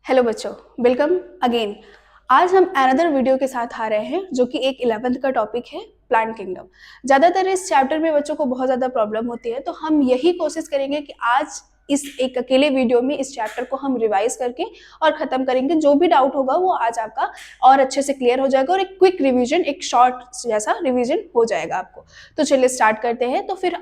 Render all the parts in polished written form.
Hello बच्चों, welcome again. आज हम अनदर वीडियो के साथ आ रहे हैं जो कि एक 11th का टॉपिक है प्लांट किंगडम। ज़्यादातर इस चैप्टर में बच्चों को बहुत ज़्यादा प्रॉब्लम होती है, तो हम यही कोशिश करेंगे कि आज इस एक अकेले वीडियो में इस चैप्टर को हम रिवाइज करके और ख़त्म करेंगे। जो भी डाउट होगा वो आज आपका और अच्छे से क्लियर हो जाएगा और एक क्विक रिविजन, एक शॉर्ट जैसा रिविजन हो जाएगा आपको। तो चलिए स्टार्ट करते हैं। तो फिर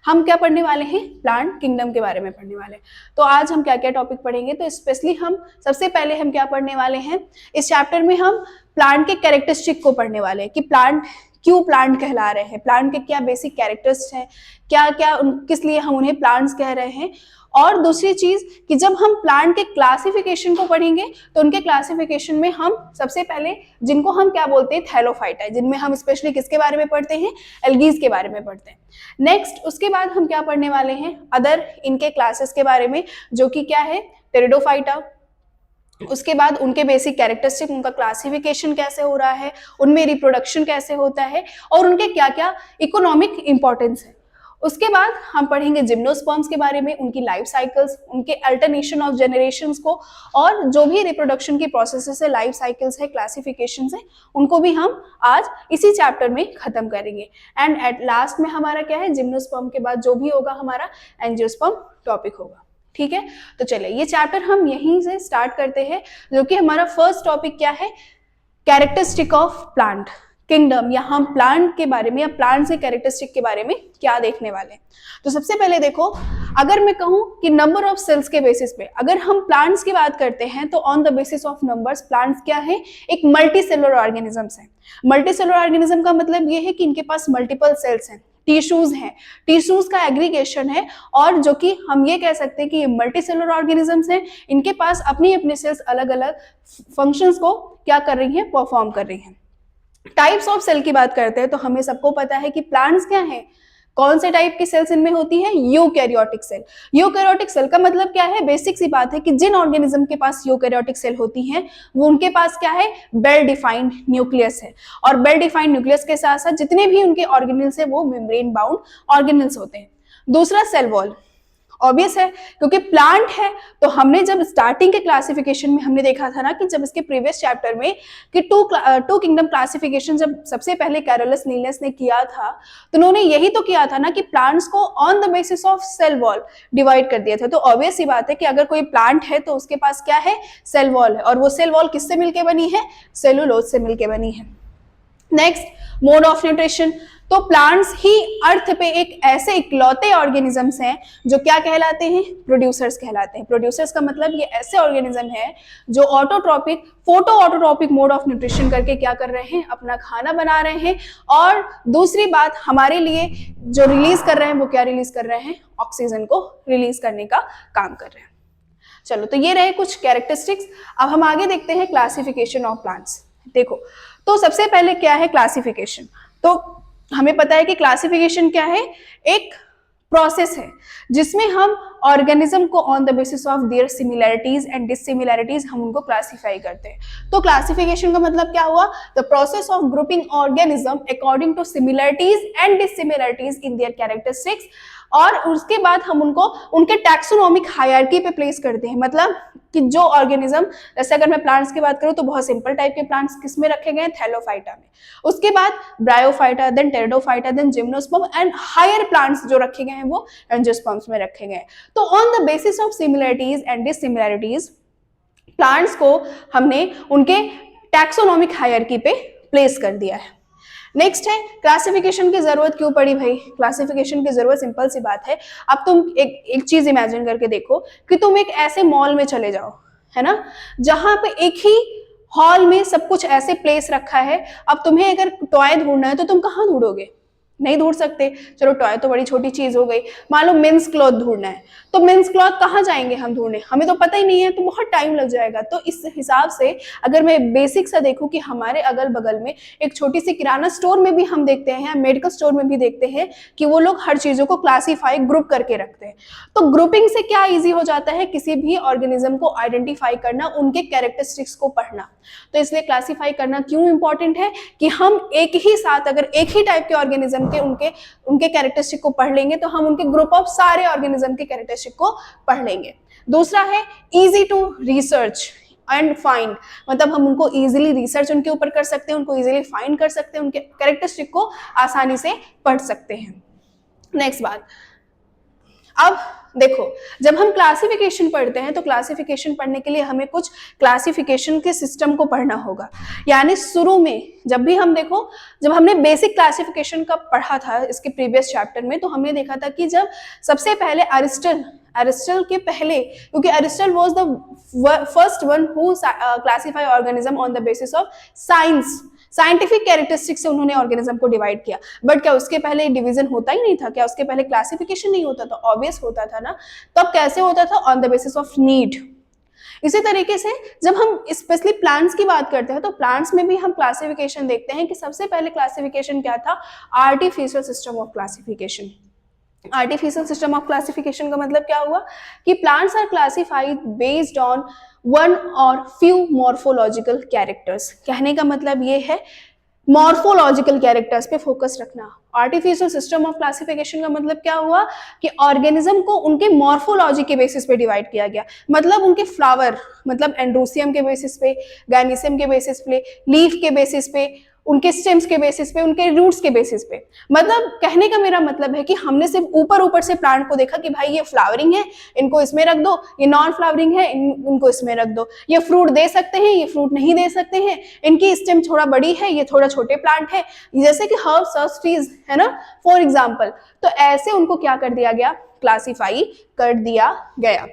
हम क्या पढ़ने वाले हैं? प्लांट किंगडम के बारे में पढ़ने वाले हैं। तो आज हम क्या क्या टॉपिक पढ़ेंगे? तो स्पेशली हम सबसे पहले हम क्या पढ़ने वाले हैं इस चैप्टर में? हम प्लांट के कैरेक्टरिस्टिक को पढ़ने वाले हैं कि प्लांट क्यों प्लांट कहला रहे हैं, प्लांट के क्या बेसिक कैरेक्टर्स हैं, क्या क्या किस लिए हम उन्हें प्लांट्स कह रहे हैं। और दूसरी चीज कि जब हम प्लांट के क्लासिफिकेशन को पढ़ेंगे तो उनके क्लासिफिकेशन में हम सबसे पहले जिनको हम क्या बोलते हैं, थैलोफाइटा, जिनमें हम स्पेशली किसके बारे में पढ़ते हैं? एल्गीज के बारे में पढ़ते हैं। नेक्स्ट उसके बाद हम क्या पढ़ने वाले हैं? अदर इनके क्लासेस के बारे में, जो कि क्या है? टेरिडोफाइटा। उसके बाद उनके बेसिक कैरेक्टरिस्टिक, उनका क्लासिफिकेशन कैसे हो रहा है, उनमें रिप्रोडक्शन कैसे होता है और उनके क्या क्या इकोनॉमिक इंपॉर्टेंस है। उसके बाद हम पढ़ेंगे जिम्नोस्पर्म्स के बारे में, उनकी लाइफ साइकिल्स, उनके अल्टरनेशन ऑफ जनरेशंस को, और जो भी रिप्रोडक्शन की प्रोसेसेस है, लाइफ साइकिल्स है, क्लासिफिकेशंस है, उनको भी हम आज इसी चैप्टर में खत्म करेंगे। एंड एट लास्ट में हमारा क्या है? जिम्नोस्पर्म के बाद जो भी होगा हमारा एंजियोस्पर्म टॉपिक होगा। ठीक है, तो चलिए ये चैप्टर हम यहीं से स्टार्ट करते हैं, जो कि हमारा फर्स्ट टॉपिक क्या है? कैरेक्टरिस्टिक ऑफ प्लांट किंगडम, या हम प्लांट के बारे में या प्लांट से कैरेक्टरिस्टिक के बारे में क्या देखने वाले हैं। तो सबसे पहले देखो, अगर मैं कहूं कि नंबर ऑफ सेल्स के बेसिस पे अगर हम प्लांट्स की बात करते हैं तो on the basis of numbers plants क्या है? एक मल्टी सेलुलर ऑर्गेनिजम्स है। मल्टी सेलुलर ऑर्गेनिज्म का मतलब ये है कि इनके पास मल्टीपल सेल्स हैं, टिश्यूज हैं, टिश्यूज का एग्रीगेशन है, और जो कि हम ये कह सकते हैं कि ये मल्टी सेलुलर ऑर्गेनिजम्स हैं। इनके पास अपनी अपनी सेल्स अलग अलग फंक्शंस को क्या कर रही हैं? परफॉर्म कर रही हैं। टाइप्स ऑफ सेल की बात करते हैं तो हमें सबको पता है कि प्लांट्स क्या हैं, कौन से टाइप की सेल्स इनमें होती है? Eukaryotic cell. यूकैरियोटिक सेल का मतलब क्या है? बेसिक सी बात है कि जिन ऑर्गेनिज्म के पास यूकैरियोटिक सेल होती हैं वो उनके पास क्या है? वेल डिफाइंड न्यूक्लियस है, और वेल डिफाइंड न्यूक्लियस के साथ साथ जितने भी उनके ऑर्गेनेल्स है वो मेम्ब्रेन बाउंड ऑर्गेनेल्स होते हैं। दूसरा सेल वॉल, ऑब्वियस है क्योंकि प्लांट है। तो हमने जब स्टार्टिंग के क्लासिफिकेशन में हमने देखा था ना कि जब इसके प्रीवियस चैप्टर में कि टू किंगडम क्लासिफिकेशन जब सबसे पहले कैरोलस लीनियस ने किया था, तो उन्होंने यही तो किया था ना कि प्लांट्स को on the basis of cell wall divide कर दिया था। तो ऑब्वियस ही बात है कि अगर कोई प्लांट है तो उसके पास क्या है? सेल वॉल है, और वो सेल वॉल किससे मिलकर बनी है? सेलुलोज से मिलकर बनी है। Next, mode of nutrition. तो प्लांट्स ही अर्थ पे एक ऐसे इकलौते ऑर्गेनिजम्स हैं जो क्या कहलाते हैं? प्रोड्यूसर्स कहलाते हैं। प्रोड्यूसर्स का मतलब ये ऐसे ऑर्गेनिज्म है जो autotrophic, photo autotrophic mode of nutrition करके क्या कर रहे हैं? अपना खाना बना रहे हैं। और दूसरी बात, हमारे लिए जो रिलीज कर रहे हैं वो क्या रिलीज कर रहे हैं? ऑक्सीजन को रिलीज करने का काम कर रहे हैं। चलो, तो ये रहे कुछ कैरेक्टरिस्टिक्स। अब हम आगे देखते हैं क्लासिफिकेशन ऑफ प्लांट्स। देखो, तो सबसे पहले क्या है? क्लासिफिकेशन। तो हमें पता है कि क्लासिफिकेशन क्या है? एक प्रोसेस है जिसमें हम ऑर्गेनिज्म को on the basis of their similarities and dissimilarities हम उनको क्लासिफाई करते हैं। तो क्लासिफिकेशन का मतलब क्या हुआ? The process of grouping organism according to similarities and dissimilarities in their characteristics, और उसके बाद हम उनको उनके टैक्सोनॉमिक हायरार्की पे प्लेस करते हैं। मतलब कि जो ऑर्गेनिज्म, जैसे अगर मैं प्लांट्स की बात करूं तो बहुत सिंपल टाइप के प्लांट्स किस में रखे गए हैं? थैलोफाइटा में। उसके बाद bryophyta, then pteridophyta, then gymnosperm, and higher plants जो रखे गए हैं वो एंजियोस्पर्म्स में रखे गए हैं। तो on the basis of similarities and dissimilarities plants को हमने उनके टैक्सोनॉमिक हायरार्की पे प्लेस कर दिया है। नेक्स्ट है, क्लासिफिकेशन की जरूरत क्यों पड़ी भाई? क्लासिफिकेशन की जरूरत सिंपल सी बात है। अब तुम एक चीज इमेजिन करके देखो कि तुम एक ऐसे मॉल में चले जाओ, है ना, जहां पे एक ही हॉल में सब कुछ ऐसे प्लेस रखा है। अब तुम्हें अगर टॉय ढूंढना है तो तुम कहाँ ढूंढोगे? नहीं ढूंढ सकते। चलो, टॉय तो बड़ी छोटी चीज हो गई। मान लो मेंस क्लॉथ ढूंढना है, तो मेंस क्लॉथ कहाँ जाएंगे हम ढूंढने? हमें तो पता ही नहीं है, तो बहुत टाइम लग जाएगा। तो इस हिसाब से अगर मैं बेसिक सा देखूं कि हमारे अगल बगल में एक छोटी सी किराना स्टोर में भी हम देखते हैं, मेडिकल स्टोर में भी देखते हैं कि वो लोग हर चीजों को क्लासीफाई, ग्रुप करके रखते हैं। तो ग्रुपिंग से क्या ईजी हो जाता है? किसी भी ऑर्गेनिज्म को आइडेंटिफाई करना, उनके कैरेक्टरिस्टिक्स को पढ़ना। तो इसलिए क्लासीफाई करना क्यों इंपॉर्टेंट है कि हम एक ही साथ अगर एक ही टाइप के ऑर्गेनिज्म के उनके कैरेक्टरिस्टिक को पढ़ लेंगे तो हम उनके ग्रुप ऑफ सारे ऑर्गेनिज्म के कैरेक्टरिस्टिक को पढ़ लेंगे। दूसरा है easy to research. And find, मतलब हम उनको इजीली रिसर्च उनके ऊपर कर सकते हैं, उनको इजीली फाइंड कर सकते हैं, उनके कैरेक्टरिस्टिक को आसानी से पढ़ सकते हैं। नेक्स्ट बात, अब देखो जब हम क्लासिफिकेशन पढ़ते हैं तो क्लासिफिकेशन पढ़ने के लिए हमें कुछ क्लासिफिकेशन के सिस्टम को पढ़ना होगा। यानी शुरू में जब भी हम देखो, जब हमने बेसिक क्लासिफिकेशन का पढ़ा था इसके प्रीवियस चैप्टर में, तो हमने देखा था कि जब सबसे पहले अरिस्टल के पहले, क्योंकि Aristotle was the first one who classify organism on the basis of scientific characteristics से उन्होंने ऑर्गेनिज्म को डिवाइड किया। बट क्या उसके पहले डिवीजन होता ही नहीं था? क्या उसके पहले क्लासिफिकेशन नहीं होता था? ऑब्वियस होता था ना। तब कैसे होता था? On the basis of need. इसी तरीके से जब हम स्पेशली प्लांट्स की बात करते हैं तो प्लांट्स में भी हम क्लासिफिकेशन देखते हैं कि सबसे पहले क्लासिफिकेशन क्या था? Artificial system of classification. Artificial system of classification का मतलब क्या हुआ कि plants are classified based on one और फ्यू मॉर्फोलॉजिकल कैरेक्टर्स। कहने का मतलब ये है मॉर्फोलॉजिकल कैरेक्टर्स पे फोकस रखना। आर्टिफिशियल सिस्टम ऑफ क्लासिफिकेशन का मतलब क्या हुआ कि ऑर्गेनिज्म को उनके मॉर्फोलॉजी के बेसिस पे डिवाइड किया गया, मतलब उनके फ्लावर, मतलब एंड्रोसियम के बेसिस पे, गायनीसियम के बेसिस पे, लीफ के बेसिस पे, उनके स्टेम्स के बेसिस पे, उनके रूट्स के बेसिस पे। मतलब कहने का मेरा मतलब है कि हमने सिर्फ ऊपर ऊपर से प्लांट को देखा कि भाई ये फ्लावरिंग है, इनको इसमें रख दो, ये नॉन फ्लावरिंग है, इनको इसमें रख दो, ये फ्रूट दे सकते हैं, ये फ्रूट नहीं दे सकते हैं, इनकी स्टेम थोड़ा बड़ी है, ये थोड़ा छोटे प्लांट है, जैसे कि हर्ब्स और ट्रीज है ना, फॉर एग्जाम्पल। तो ऐसे उनको क्या कर दिया गया? क्लासिफाई कर दिया गया।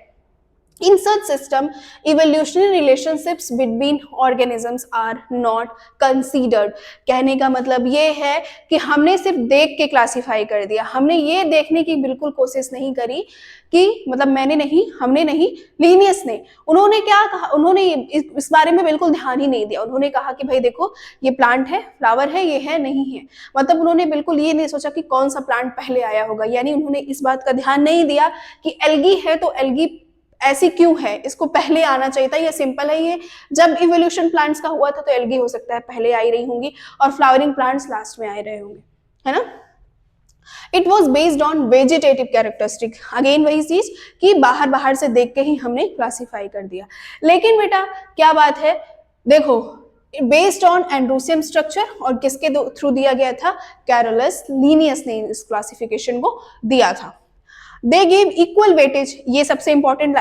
In such system, evolutionary relationships between organisms are not considered. कहने का मतलब ये है कि हमने सिर्फ देख के क्लासिफाई कर दिया, हमने ये देखने की बिल्कुल कोशिश नहीं करी कि, मतलब मैंने नहीं, हमने नहीं, लीनियस ने, उन्होंने क्या कहा? उन्होंने इस बारे में बिल्कुल ध्यान ही नहीं दिया। उन्होंने कहा कि भाई देखो ये प्लांट है, फ्लावर है, ये है, नहीं है। मतलब उन्होंने बिल्कुल ये नहीं सोचा कि कौन सा प्लांट पहले आया होगा, यानी उन्होंने इस बात का ध्यान नहीं दिया कि एल्गी है तो एल्गी ऐसी क्यों है, इसको पहले आना चाहिए था, ये सिंपल है। ये जब इवोल्यूशन प्लांट्स का हुआ था तो एल्गी हो सकता है पहले आई रही होंगी और फ्लावरिंग प्लांट्स लास्ट में आए रहे होंगे, है ना। It was based on vegetative characteristic. Again वही चीज कि बाहर बाहर से देख के ही हमने क्लासिफाई कर दिया। लेकिन बेटा क्या बात है, देखो बेस्ड ऑन एंड्रोसियम स्ट्रक्चर, और किसके थ्रू दिया गया था? कैरोलस लीनियस ने इस क्लासिफिकेशन को दिया था। दे गिव इक्वल वेटेज, ये सबसे इंपॉर्टेंट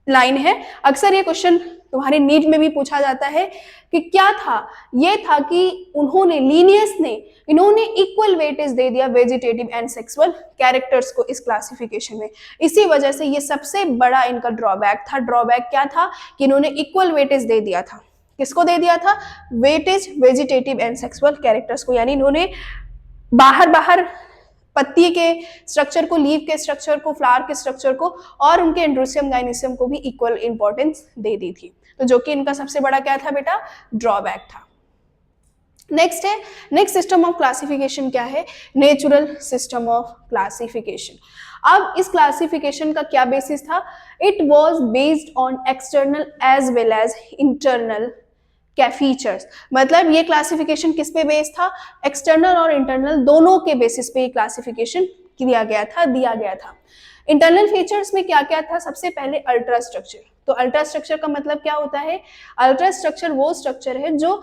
लाइन है। अक्सर ये क्वेश्चन तुम्हारे नीट में भी पूछा जाता है कि क्या था? ये था कि उन्होंने, लीनियस ने, इन्होंने इक्वल वेटेज दे दिया वेजिटेटिव एंड सेक्सुअल कैरेक्टर्स को इस क्लासिफिकेशन में। इसी वजह से ये सबसे बड़ा इनका ड्रॉबैक था। ड्रॉबैक क्या था? कि इन्होंने इक्वल वेटेज दे दिया था। किसको दे दिया था? Weightage vegetative and sexual characters को। यानी इन्होंने बाहर बाहर पत्ती के स्ट्रक्चर को, लीफ के स्ट्रक्चर को, फ्लावर के स्ट्रक्चर को और उनके एंड्रोसियम गायनीसियम को भी इक्वल इंपॉर्टेंस दे दी थी। तो जो कि इनका सबसे बड़ा क्या था बेटा? ड्रॉबैक था। नेक्स्ट है, नेक्स्ट सिस्टम ऑफ क्लासिफिकेशन क्या है? Natural system of classification. अब इस क्लासिफिकेशन का क्या बेसिस था? It was based on external as well as internal क्या फीचर्स। मतलब ये क्लासिफिकेशन किस पे बेस्ड था? एक्सटर्नल और इंटरनल दोनों के बेसिस पे ये क्लासिफिकेशन दिया गया था। इंटरनल फीचर्स में क्या क्या था? सबसे पहले अल्ट्रा स्ट्रक्चर। तो अल्ट्रा स्ट्रक्चर का मतलब क्या होता है? अल्ट्रा स्ट्रक्चर वो स्ट्रक्चर है जो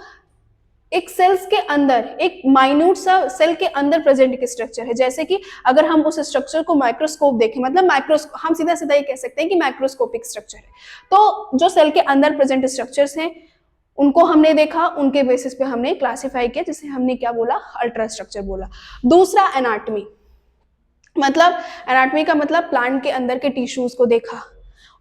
एक सेल्स के अंदर, एक माइन्यूट सा सेल के अंदर प्रेजेंट एक स्ट्रक्चर है। जैसे कि अगर हम उस स्ट्रक्चर को माइक्रोस्कोप देखें, मतलब माइक्रोस्कोप, हम सीधा सीधा ये कह सकते हैं कि माइक्रोस्कोपिक स्ट्रक्चर है। तो जो सेल के अंदर प्रेजेंट स्ट्रक्चर्स हैं उनको हमने देखा, उनके बेसिस पे हमने क्लासिफाई किया, जिसे हमने क्या बोला? अल्ट्रा स्ट्रक्चर बोला। दूसरा एनाटॉमी, मतलब एनाटॉमी का मतलब प्लांट के अंदर के टिश्यूज को देखा,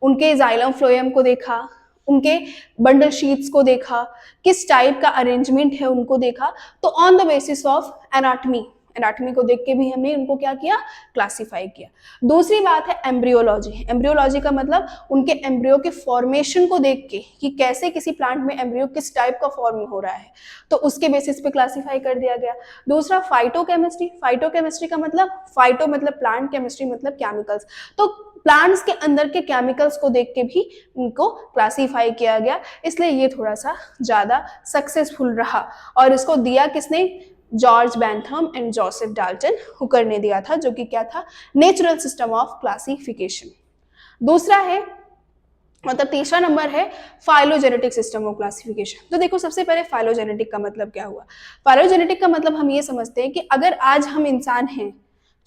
उनके जाइलम फ्लोएम को देखा, उनके बंडल शीट्स को देखा, किस टाइप का अरेंजमेंट है उनको देखा। तो on the basis of anatomy को देख के भी हमने उनको क्या किया? क्लासिफाई किया। दूसरी बात है एम्ब्रियोलॉजी। एम्ब्रियोलॉजी का मतलब उनके एम्ब्रियो के फॉर्मेशन को देख के कि कैसे किसी प्लांट में एम्ब्रियो किस टाइप का फॉर्म हो रहा है, तो उसके बेसिस पे क्लासिफाई कर दिया गया। दूसरा फाइटोकेमिस्ट्री। फाइटोकेमिस्ट्री का मतलब, फाइटो मतलब प्लांट, केमिस्ट्री मतलब केमिकल्स। तो प्लांट्स के अंदर के केमिकल्स को देख के भी उनको क्लासिफाई किया गया, इसलिए ये थोड़ा सा ज्यादा सक्सेसफुल रहा। और इसको दिया किसने? George Bentham and Joseph Dalton Hooker ने दिया था, जो कि क्या था? Natural system of classification. दूसरा है मतलब तीसरा नंबर है फाइलोजेनेटिक सिस्टम ऑफ क्लासिफिकेशन। तो देखो सबसे पहले फाइलोजेनेटिक का मतलब क्या हुआ। फाइलोजेनेटिक का मतलब हम ये समझते हैं कि अगर आज हम इंसान हैं,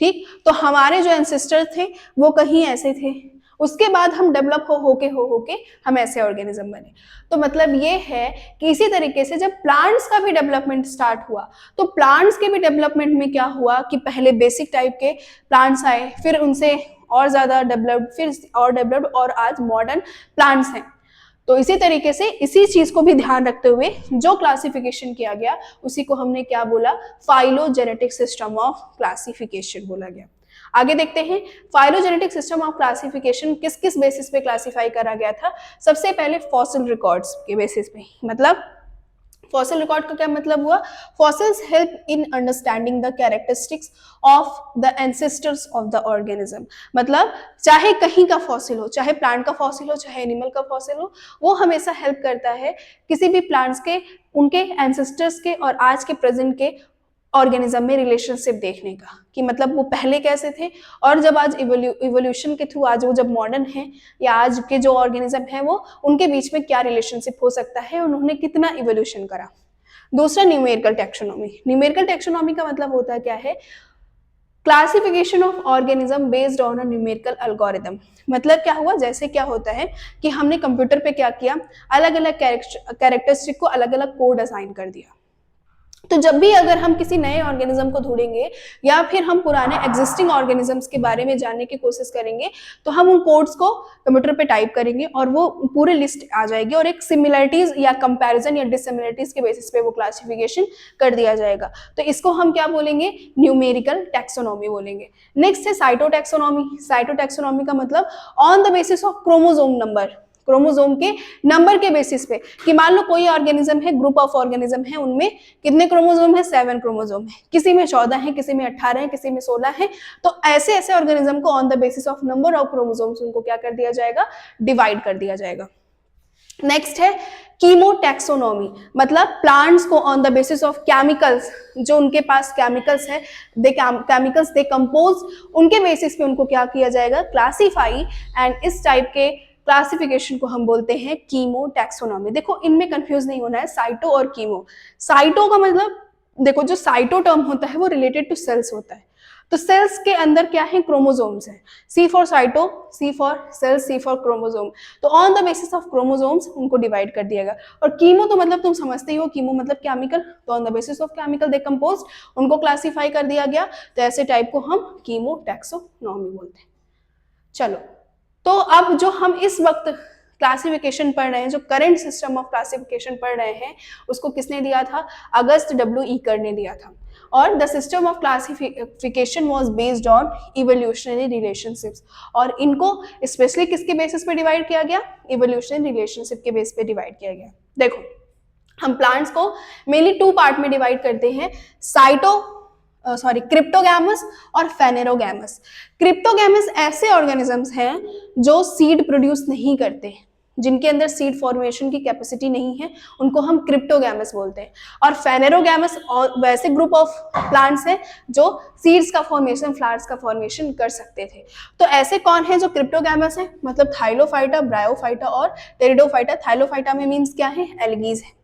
ठीक, तो हमारे जो एंसेस्टर थे वो कहीं ऐसे थे, उसके बाद हम डेवलप हो के हम ऐसे ऑर्गेनिज्म बने। तो मतलब ये है कि इसी तरीके से जब प्लांट्स का भी डेवलपमेंट स्टार्ट हुआ, तो प्लांट्स के भी डेवलपमेंट में क्या हुआ कि पहले बेसिक टाइप के प्लांट्स आए, फिर उनसे और ज्यादा डेवलप्ड, फिर और डेवलप्ड, और आज मॉडर्न प्लांट्स हैं। तो इसी तरीके से इसी चीज को भी ध्यान रखते हुए जो क्लासिफिकेशन किया गया उसी को हमने क्या बोला, फाइलोजेनेटिक सिस्टम ऑफ क्लासिफिकेशन बोला गया। आगे देखते हैं फाइलोजेनेटिक सिस्टम ऑफ क्लासिफिकेशन किस किस बेसिस पे क्लासिफाई करा गया था। सबसे पहले फॉसिल रिकॉर्ड्स के बेसिस पे। मतलब फॉसिल रिकॉर्ड का क्या मतलब हुआ, fossils help in understanding the characteristics of the ancestors of the organism. मतलब चाहे कहीं का फॉसिल हो, चाहे प्लांट का फॉसिल हो, चाहे एनिमल का फॉसिल हो, वो हमेशा हेल्प करता है किसी भी प्लांट्स के, उनके एंसेस्टर्स के और आज के प्रेजेंट के ऑर्गेनिज्म में रिलेशनशिप देखने का, कि मतलब वो पहले कैसे थे और जब आज इवोल्यूशन के थ्रू आज वो जब मॉडर्न है या आज के जो ऑर्गेनिज्म है वो, उनके बीच में क्या रिलेशनशिप हो सकता है, उन्होंने कितना इवोल्यूशन करा। दूसरा न्यूमेरिकल टैक्सोनॉमी। न्यूमेरिकल टैक्सोनॉमी का मतलब होता है क्या है, classification of organism based on a numerical algorithm. मतलब क्या हुआ, जैसे क्या होता है कि हमने कंप्यूटर पे क्या किया, अलग अलग कैरेक्टरिस्टिक को अलग अलग कोड असाइन कर दिया। तो जब भी अगर हम किसी नए ऑर्गेनिज्म को ढूंढेंगे या फिर हम पुराने एग्जिस्टिंग ऑर्गेनिजम्स के बारे में जानने की कोशिश करेंगे, तो हम उन कोड्स को कंप्यूटर पे टाइप करेंगे और वो पूरी लिस्ट आ जाएगी और एक सिमिलरिटीज या कंपैरिजन या डिससिमिलरिटीज के बेसिस पे वो क्लासिफिकेशन कर दिया जाएगा। तो इसको हम क्या बोलेंगे, न्यूमेरिकल टैक्सोनॉमी बोलेंगे। नेक्स्ट है साइटोटैक्सोनॉमी। साइटोटैक्सोनॉमी का मतलब on the basis of chromosome number, chromosome के नंबर के बेसिस पे, कि मान लो कोई ऑर्गेनिज्म है, ग्रुप ऑफ ऑर्गेनिज्म है, उनमें कितने क्रोमोसोम है, 7 क्रोमोसोम है, किसी में 14 है, किसी में 18 है, किसी में 16 है। तो ऐसे ऐसे ऑर्गेनिज्म को on the basis of number of chromosomes उनको क्या कर दिया जाएगा, डिवाइड कर दिया जाएगा। नेक्स्ट है कीमोटैक्सोनॉमी। मतलब प्लांट्स को on the basis of chemicals, जो उनके पास केमिकल्स है, केमिकल्स दे कंपोज, उनके बेसिस पे उनको क्या किया जाएगा, क्लासीफाई। एंड इस टाइप के क्लासिफिकेशन को हम बोलते हैं कीमोटैक्सोनॉमी। देखो इनमें कंफ्यूज नहीं होना है, साइटो और कीमो। साइटो का मतलब, देखो जो साइटो टर्म होता है वो रिलेटेड टू सेल्स होता है। तो सेल्स के अंदर क्या है, क्रोमोसोम्स है। C for cyto, C for cell, C for chromosome. तो on the basis of chromosomes उनको डिवाइड कर दिया गया। और कीमो तो मतलब तुम समझते ही हो, कीमो मतलब केमिकल, तो on the basis of chemical they compose, उनको क्लासिफाई कर दिया गया। तो ऐसे टाइप को हम कीमोटैक्सोनॉमी बोलते हैं। चलो, तो अब जो हम इस वक्त क्लासिफिकेशन पढ़ रहे हैं, जो करंट सिस्टम ऑफ क्लासिफिकेशन पढ़ रहे हैं, उसको किसने दिया था, अगस्त डब्ल्यू ईकर ने दिया था। और the system of classification was based on evolutionary relationships. और इनको स्पेशली किसके बेसिस पे डिवाइड किया गया, इवोल्यूशनरी रिलेशनशिप के बेस पे डिवाइड किया गया। देखो हम प्लांट्स को मेनली 2 पार्ट में डिवाइड करते हैं, क्रिप्टोगैमस और फेनेरोगैमस। क्रिप्टोगैमस ऐसे ऑर्गेनिजम्स हैं जो सीड प्रोड्यूस नहीं करते, जिनके अंदर सीड फॉर्मेशन की कैपेसिटी नहीं है, उनको हम क्रिप्टोगैमस बोलते हैं। और फेनेरोगैमस वैसे ग्रुप ऑफ प्लांट्स हैं जो सीड्स का फॉर्मेशन, फ्लावर्स का फॉर्मेशन कर सकते थे। तो ऐसे कौन है जो क्रिप्टोगैमस है, मतलब थाइलोफाइटा, ब्रायोफाइटा और टेरिडोफाइटा। थाइलोफाइटा में मीन्स क्या है, एल्गीज है।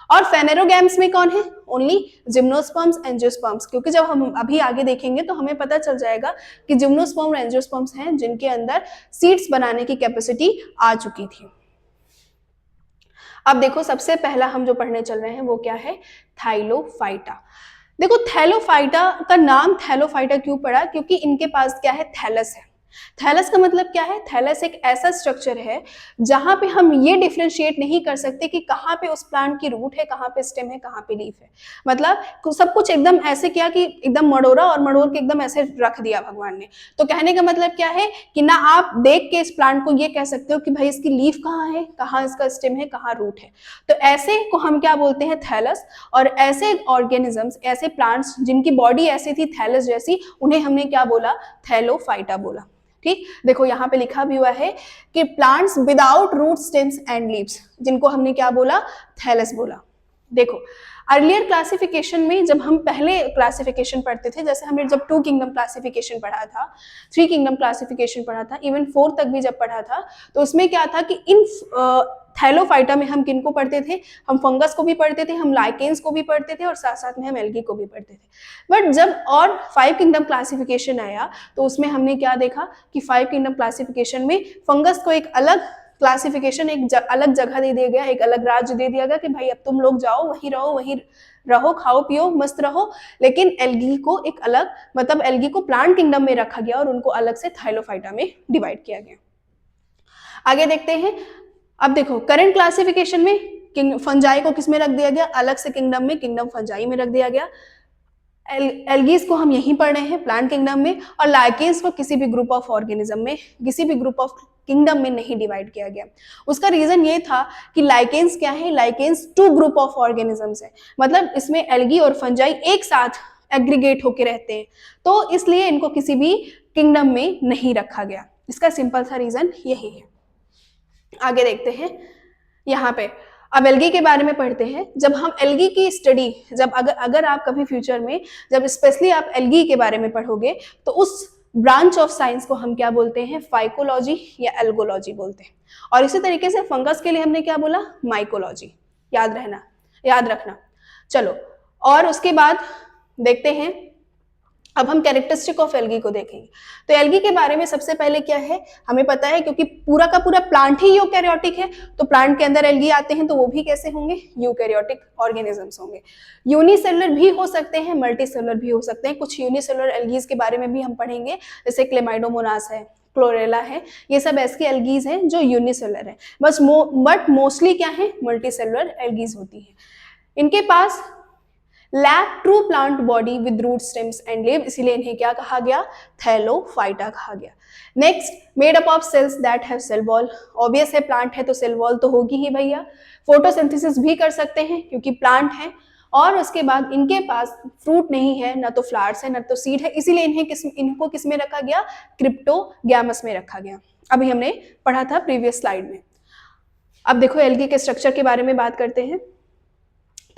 और फेनेरोगैम्स में कौन है, ओनली जिम्नोस्पर्म्स, एंजियोस्पर्म्स। क्योंकि जब हम अभी आगे देखेंगे तो हमें पता चल जाएगा कि जिम्नोस्पर्म और एंजियोस्पर्म्स हैं जिनके अंदर सीड्स बनाने की कैपेसिटी आ चुकी थी। अब देखो सबसे पहला हम जो पढ़ने चल रहे हैं वो क्या है, थाइलोफाइटा। देखो थैलोफाइटा का नाम थैलोफाइटा क्यों पड़ा, क्योंकि इनके पास क्या है, थैलस है। थैलस का मतलब क्या है, थैलस एक ऐसा स्ट्रक्चर है जहां पे हम ये डिफरेंशिएट नहीं कर सकते कि कहाँ पे उस प्लांट की रूट है, कहाँ पे स्टेम है, कहाँ पे लीफ है। मतलब सब कुछ एकदम ऐसे किया कि एकदम मड़ोरा और मड़ोर के एकदम ऐसे रख दिया भगवान ने। तो कहने का मतलब क्या है कि ना आप देख के इस प्लांट को ये कह सकते हो कि भाई इसकी लीफ कहाँ है, कहाँ इसका स्टेम है, कहाँ रूट है। तो ऐसे को हम क्या बोलते हैं, थैलस। और ऐसे ऑर्गेनिजम्स, ऐसे प्लांट्स जिनकी बॉडी ऐसी थी थैलस जैसी, उन्हें हमने क्या बोला, थैलोफाइटा बोला। ठीक, देखो यहाँ पे लिखा भी हुआ है कि plants without root, stems and leaves, जिनको हमने क्या बोला, थैलस बोला। देखो अर्लियर क्लासिफिकेशन में जब हम पहले क्लासिफिकेशन पढ़ते थे, जैसे हमने जब 2 किंगडम क्लासिफिकेशन पढ़ा था, 3 किंगडम क्लासिफिकेशन पढ़ा था, इवन 4 तक भी जब पढ़ा था, तो उसमें क्या था कि इन थैलोफाइटा में हम किनको पढ़ते थे, हम फंगस को भी पढ़ते थे, हम लाइकेंस को भी पढ़ते थे और साथ साथ में हम एल्गी को भी पढ़ते थे। बट जब और 5 किंगडम क्लासिफिकेशन आया तो उसमें हमने क्या देखा कि 5 किंगडम क्लासिफिकेशन में फंगस को एक अलग क्लासिफिकेशन, अलग जगह दे दिया गया, एक अलग राज्य दे दिया गया कि भाई अब तुम लोग जाओ वहीं रहो, वहीं रहो, खाओ पियो मस्त रहो। लेकिन एल्गी को एक अलग, मतलब एल्गी को प्लांट किंगडम में रखा गया और उनको अलग से थाइलोफाइटा में डिवाइड किया गया। आगे देखते हैं। अब देखो करंट क्लासिफिकेशन में फंजाई को किस में रख दिया गया, अलग से किंगडम में, किंगडम फंजाई में रख दिया गया। एल्गीज को हम यहीं पढ़ रहे हैं प्लांट किंगडम में, और लाइकेंस को किसी भी ग्रुप ऑफ ऑर्गेनिज्म में, किसी भी ग्रुप ऑफ किंगडम में नहीं डिवाइड किया गया। उसका रीजन ये था कि लाइकेंस क्या है, लाइकेंस 2 ग्रुप ऑफ ऑर्गेनिजम्स है, मतलब इसमें एल्गी और फंजाई एक साथ एग्रीगेट होके रहते हैं, तो इसलिए इनको किसी भी किंगडम में नहीं रखा गया। इसका सिंपल सा रीजन यही है। आगे देखते हैं यहाँ पे। अब एल्गी के बारे में पढ़ते हैं। जब हम एल्गी की स्टडी, जब अगर आप कभी फ्यूचर में जब स्पेशली आप एल्गी के बारे में पढ़ोगे तो उस ब्रांच ऑफ साइंस को हम क्या बोलते हैं, फाइकोलॉजी या एल्गोलॉजी बोलते हैं। और इसी तरीके से फंगस के लिए हमने क्या बोला, माइकोलॉजी। याद रखना। चलो और उसके बाद देखते हैं, अब हम कैरेक्टरिस्टिक ऑफ एल्गी को देखेंगे। तो एल्गी के बारे में सबसे पहले क्या है, हमें पता है क्योंकि पूरा का पूरा प्लांट ही यूकैरियोटिक है, तो प्लांट के अंदर एल्गी आते हैं तो वो भी कैसे होंगे, यूकैरियोटिक ऑर्गेनिजम्स होंगे। यूनिसेलुलर भी हो सकते हैं, मल्टीसेलुलर भी हो सकते हैं। कुछ यूनिसेलुलर एल्गीज के बारे में भी हम पढ़ेंगे, जैसे क्लेमाइडोमोनास है, क्लोरेला है, ये सब ऐसी एल्गीज हैं जो यूनिसेलुलर है, बट मोस्टली क्या है, मल्टीसेलुलर एल्गीज होती है। इनके पास lack true plant body with root stems and leave, इसीलिए इन्हें क्या कहा गया, थैलोफाइटा कहा गया। Next, made up of cells that have cell wall. Obvious है प्लांट है तो सेल वॉल तो होगी ही भैया। फोटोसिंथेसिस भी कर सकते हैं क्योंकि प्लांट है। और उसके बाद इनके पास फ्रूट नहीं है, ना तो फ्लावर्स है, ना तो सीड है, इसीलिए इनको किस में रखा गया, क्रिप्टोगैमस में रखा गया। अभी हमने पढ़ा था प्रीवियस स्लाइड में। अब देखो एल्गी के स्ट्रक्चर के बारे में बात करते हैं।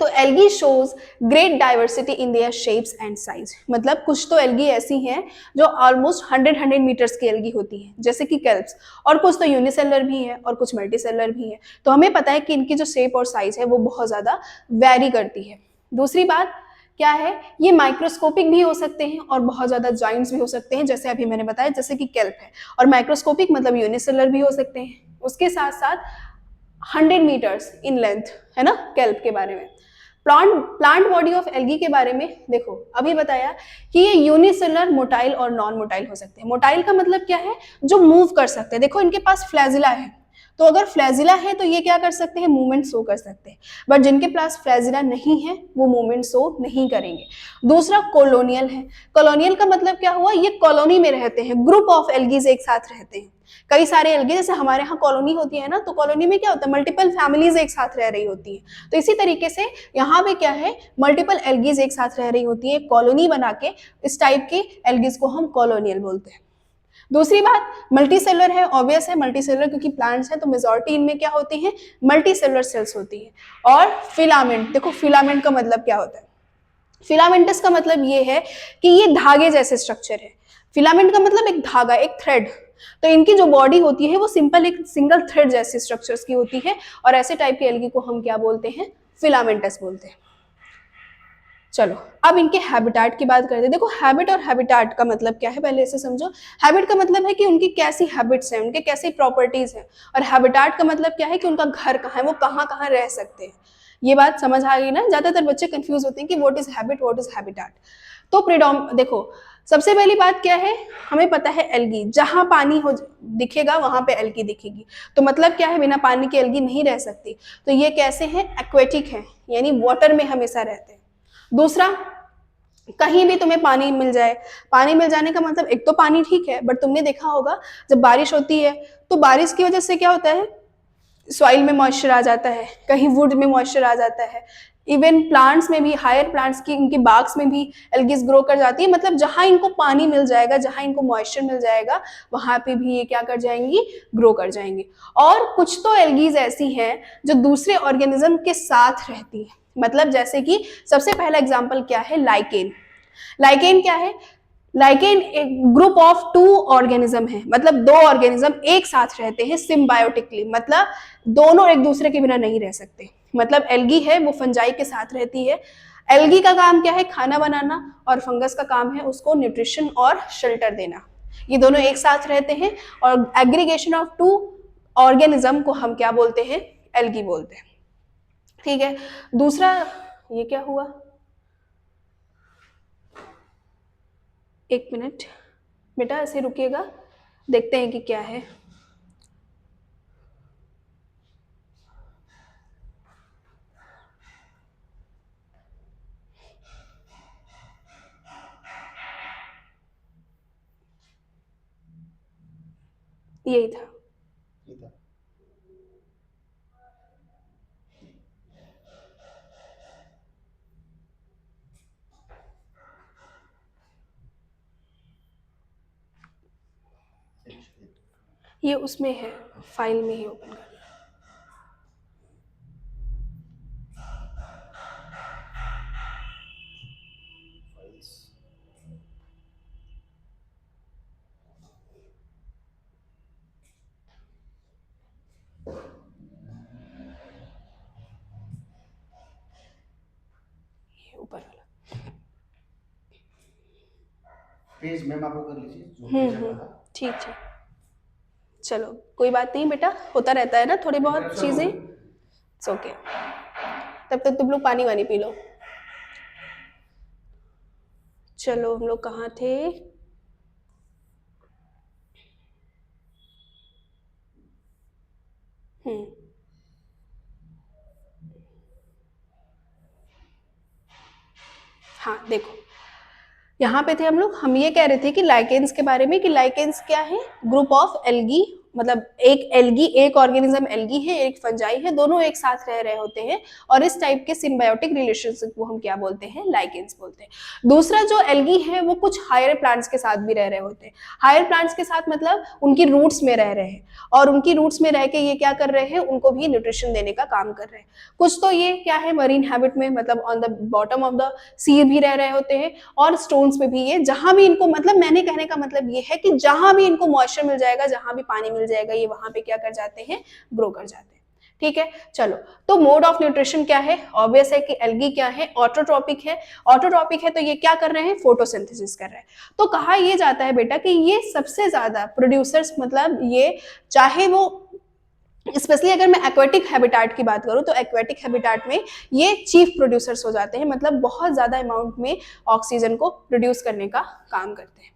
तो algae shows great diversity in their shapes and size, मतलब कुछ तो एल्गी ऐसी हैं जो ऑलमोस्ट 100 मीटर्स की एल्गी होती है, जैसे कि कैल्प्स, और कुछ तो यूनिसेलुलर भी है और कुछ मल्टीसेलुलर भी है। तो हमें पता है कि इनकी जो शेप और साइज है वो बहुत ज़्यादा वैरी करती है। दूसरी बात क्या है, ये माइक्रोस्कोपिक भी हो सकते हैं और बहुत ज़्यादा जॉइंट्स भी हो सकते हैं, जैसे अभी मैंने बताया, जैसे कि कैल्प है। और माइक्रोस्कोपिक मतलब यूनिसेलुलर भी हो सकते हैं। उसके साथ साथ 100 मीटर्स इन लेंथ है ना कैल्प के बारे में। प्लांट बॉडी ऑफ एल्गी के बारे में देखो, अभी बताया कि ये यूनिसेलुलर, मोटाइल और नॉन मोटाइल हो सकते हैं। मोटाइल का मतलब क्या है, जो मूव कर सकते हैं। देखो इनके पास फ्लैजिला है, तो अगर फ्लैजिला है तो ये क्या कर सकते हैं, मूवमेंट शो कर सकते हैं। बट जिनके पास फ्लैजिला नहीं है वो मूवमेंट शो नहीं करेंगे। दूसरा कॉलोनियल है। कॉलोनियल का मतलब क्या हुआ, ये कॉलोनी में रहते हैं, ग्रुप ऑफ एल्गीज एक साथ रहते हैं। कई सारे एल्गी, जैसे हमारे यहाँ कॉलोनी होती है ना, तो कॉलोनी में क्या होता है, मल्टीपल फैमिलीज एक साथ रह रही होती है। तो इसी तरीके से यहाँ पे क्या है, मल्टीपल एल्गीज एक साथ रह रही होती है कॉलोनी बना के। इस टाइप के एल्गीज को हम कॉलोनियल बोलते हैं। दूसरी बात, मल्टीसेलुलर है। ऑब्वियस है मल्टीसेलुलर, क्योंकि प्लांट्स हैं तो मेजॉरिटी इनमें क्या होती है, मल्टीसेलुलर सेल्स होती है। और फिलामेंट, देखो फिलामेंट का मतलब क्या होता है, फिलामेंटस का मतलब ये है कि ये धागे जैसे स्ट्रक्चर है। फिलामेंट का मतलब एक धागा, एक थ्रेड। तो इनकी जो बॉडी होती है वो सिंपल एक सिंगल थ्रेड जैसे स्ट्रक्चर्स की होती है, और ऐसे टाइप के एल्गी को हम क्या बोलते हैं, फिलामेंटस बोलते हैं। चलो अब इनके हैबिटेट की बात करते हैं। देखो हैबिट और हैबिटेट का मतलब क्या है, पहले इसे समझो। हैबिट का मतलब है कि उनकी कैसी हैबिट्स हैं, उनके कैसी प्रॉपर्टीज हैं। और हैबिटेट का मतलब क्या है कि उनका घर कहाँ है, वो कहाँ कहाँ रह सकते हैं। ये बात समझ आ गई ना। ज्यादातर बच्चे कंफ्यूज होते हैं कि what is habit, what is habitat. तो देखो सबसे पहली बात क्या है, हमें पता है एल्गी, जहां पानी हो दिखेगा वहां पे एल्गी दिखेगी। तो मतलब क्या है, बिना पानी के एल्गी नहीं रह सकती। तो ये कैसे हैं, एक्वेटिक है, यानी वाटर में हमेशा रहते हैं। दूसरा, कहीं भी तुम्हें पानी मिल जाए, पानी मिल जाने का मतलब एक तो पानी ठीक है, बट तुमने देखा होगा जब बारिश होती है तो बारिश की वजह से क्या होता है, सॉइल में मॉइस्चर आ जाता है, कहीं वुड में मॉइस्चर आ जाता है। इवन प्लांट्स में भी, हायर प्लांट्स की इनकी बाग्स में भी एल्गीज ग्रो कर जाती है। मतलब जहां इनको पानी मिल जाएगा, जहां इनको मॉइस्चर मिल जाएगा, वहां पे भी ये क्या कर जाएंगी, ग्रो कर जाएंगी। और कुछ तो एल्गीज ऐसी हैं जो दूसरे ऑर्गेनिज्म के साथ रहती है। मतलब जैसे कि सबसे पहला एग्जांपल क्या है, लाइकेन। लाइकेन क्या है, लाइकेन एक ग्रुप ऑफ टू ऑर्गेनिज्म है, मतलब दो ऑर्गेनिज्म एक साथ रहते हैं सिम्बायोटिकली, मतलब दोनों एक दूसरे के बिना नहीं रह सकते। मतलब एल्गी है वो फंजाई के साथ रहती है। एल्गी का काम क्या है, खाना बनाना, और फंगस का काम है उसको न्यूट्रिशन और शेल्टर देना। ये दोनों एक साथ रहते हैं और एग्रीगेशन ऑफ टू ऑर्गेनिज्म को हम क्या बोलते हैं, एल्गी बोलते हैं। ठीक है, दूसरा, ये क्या हुआ, एक मिनट बेटा ऐसे रुकिएगा, देखते हैं कि क्या है। यही था। ये उसमें है, फाइल में ही ओपन कर। ये ऊपर वाला पेज मैम आपको कर लीजिए जो पेज आपका था। ठीक ठीक, चलो कोई बात नहीं बेटा, होता रहता है ना थोड़ी बहुत चीजें, इट्स ओके। तब तक तुम लोग पानी वानी पी लो। चलो हम लोग कहाँ थे, हम्म, हाँ देखो यहाँ पे थे हम लोग, हम ये कह रहे थे कि लाइकेंस के बारे में, कि लाइकेंस क्या है, ग्रुप ऑफ एल्गी, मतलब एक एल्गी, एक ऑर्गेनिज्म एल्गी है, एक फंजाई है, दोनों एक साथ रह रहे होते हैं, और इस टाइप के सिम्बायोटिक रिलेशनशिप को हम क्या बोलते हैं, लाइकेंस बोलते हैं। दूसरा जो एल्गी है वो कुछ हायर प्लांट्स के साथ भी रह रहे होते हैं। हायर प्लांट्स के साथ मतलब उनकी रूट्स में रह रहे हैं, और उनकी रूट्स में रह के ये क्या कर रहे हैं, उनको भी न्यूट्रिशन देने का काम कर रहे हैं। कुछ तो ये क्या है, मरीन हैबिट में, मतलब on the bottom of the sea भी रह रहे होते हैं, और स्टोन्स पे भी, ये जहां भी इनको, मतलब मैंने कहने का मतलब ये है कि जहां भी इनको मॉइस्चर मिल जाएगा, जहां भी पानी मिल जाएगा, ये वहां पे क्या कर जाते हैं, ग्रो कर जाते हैं। ठीक है, चलो, तो मोड ऑफ न्यूट्रिशन क्या है, ऑब्वियस है कि एल्गी क्या है, ऑटोट्रॉपिक है। ऑटोट्रॉपिक है तो ये क्या कर रहे हैं, फोटोसिंथेसिस कर रहे हैं। तो कहा ये जाता है बेटा कि ये सबसे ज्यादा प्रोड्यूसर्स, मतलब ये चाहे वो, स्पेशली अगर मैं एक्वेटिक हैबिटाट की बात करूं तो एक्वेटिक हैबिटाट में ये चीफ प्रोड्यूसर्स हो जाते हैं, मतलब बहुत ज्यादा अमाउंट में ऑक्सीजन को प्रोड्यूस करने का काम करते हैं।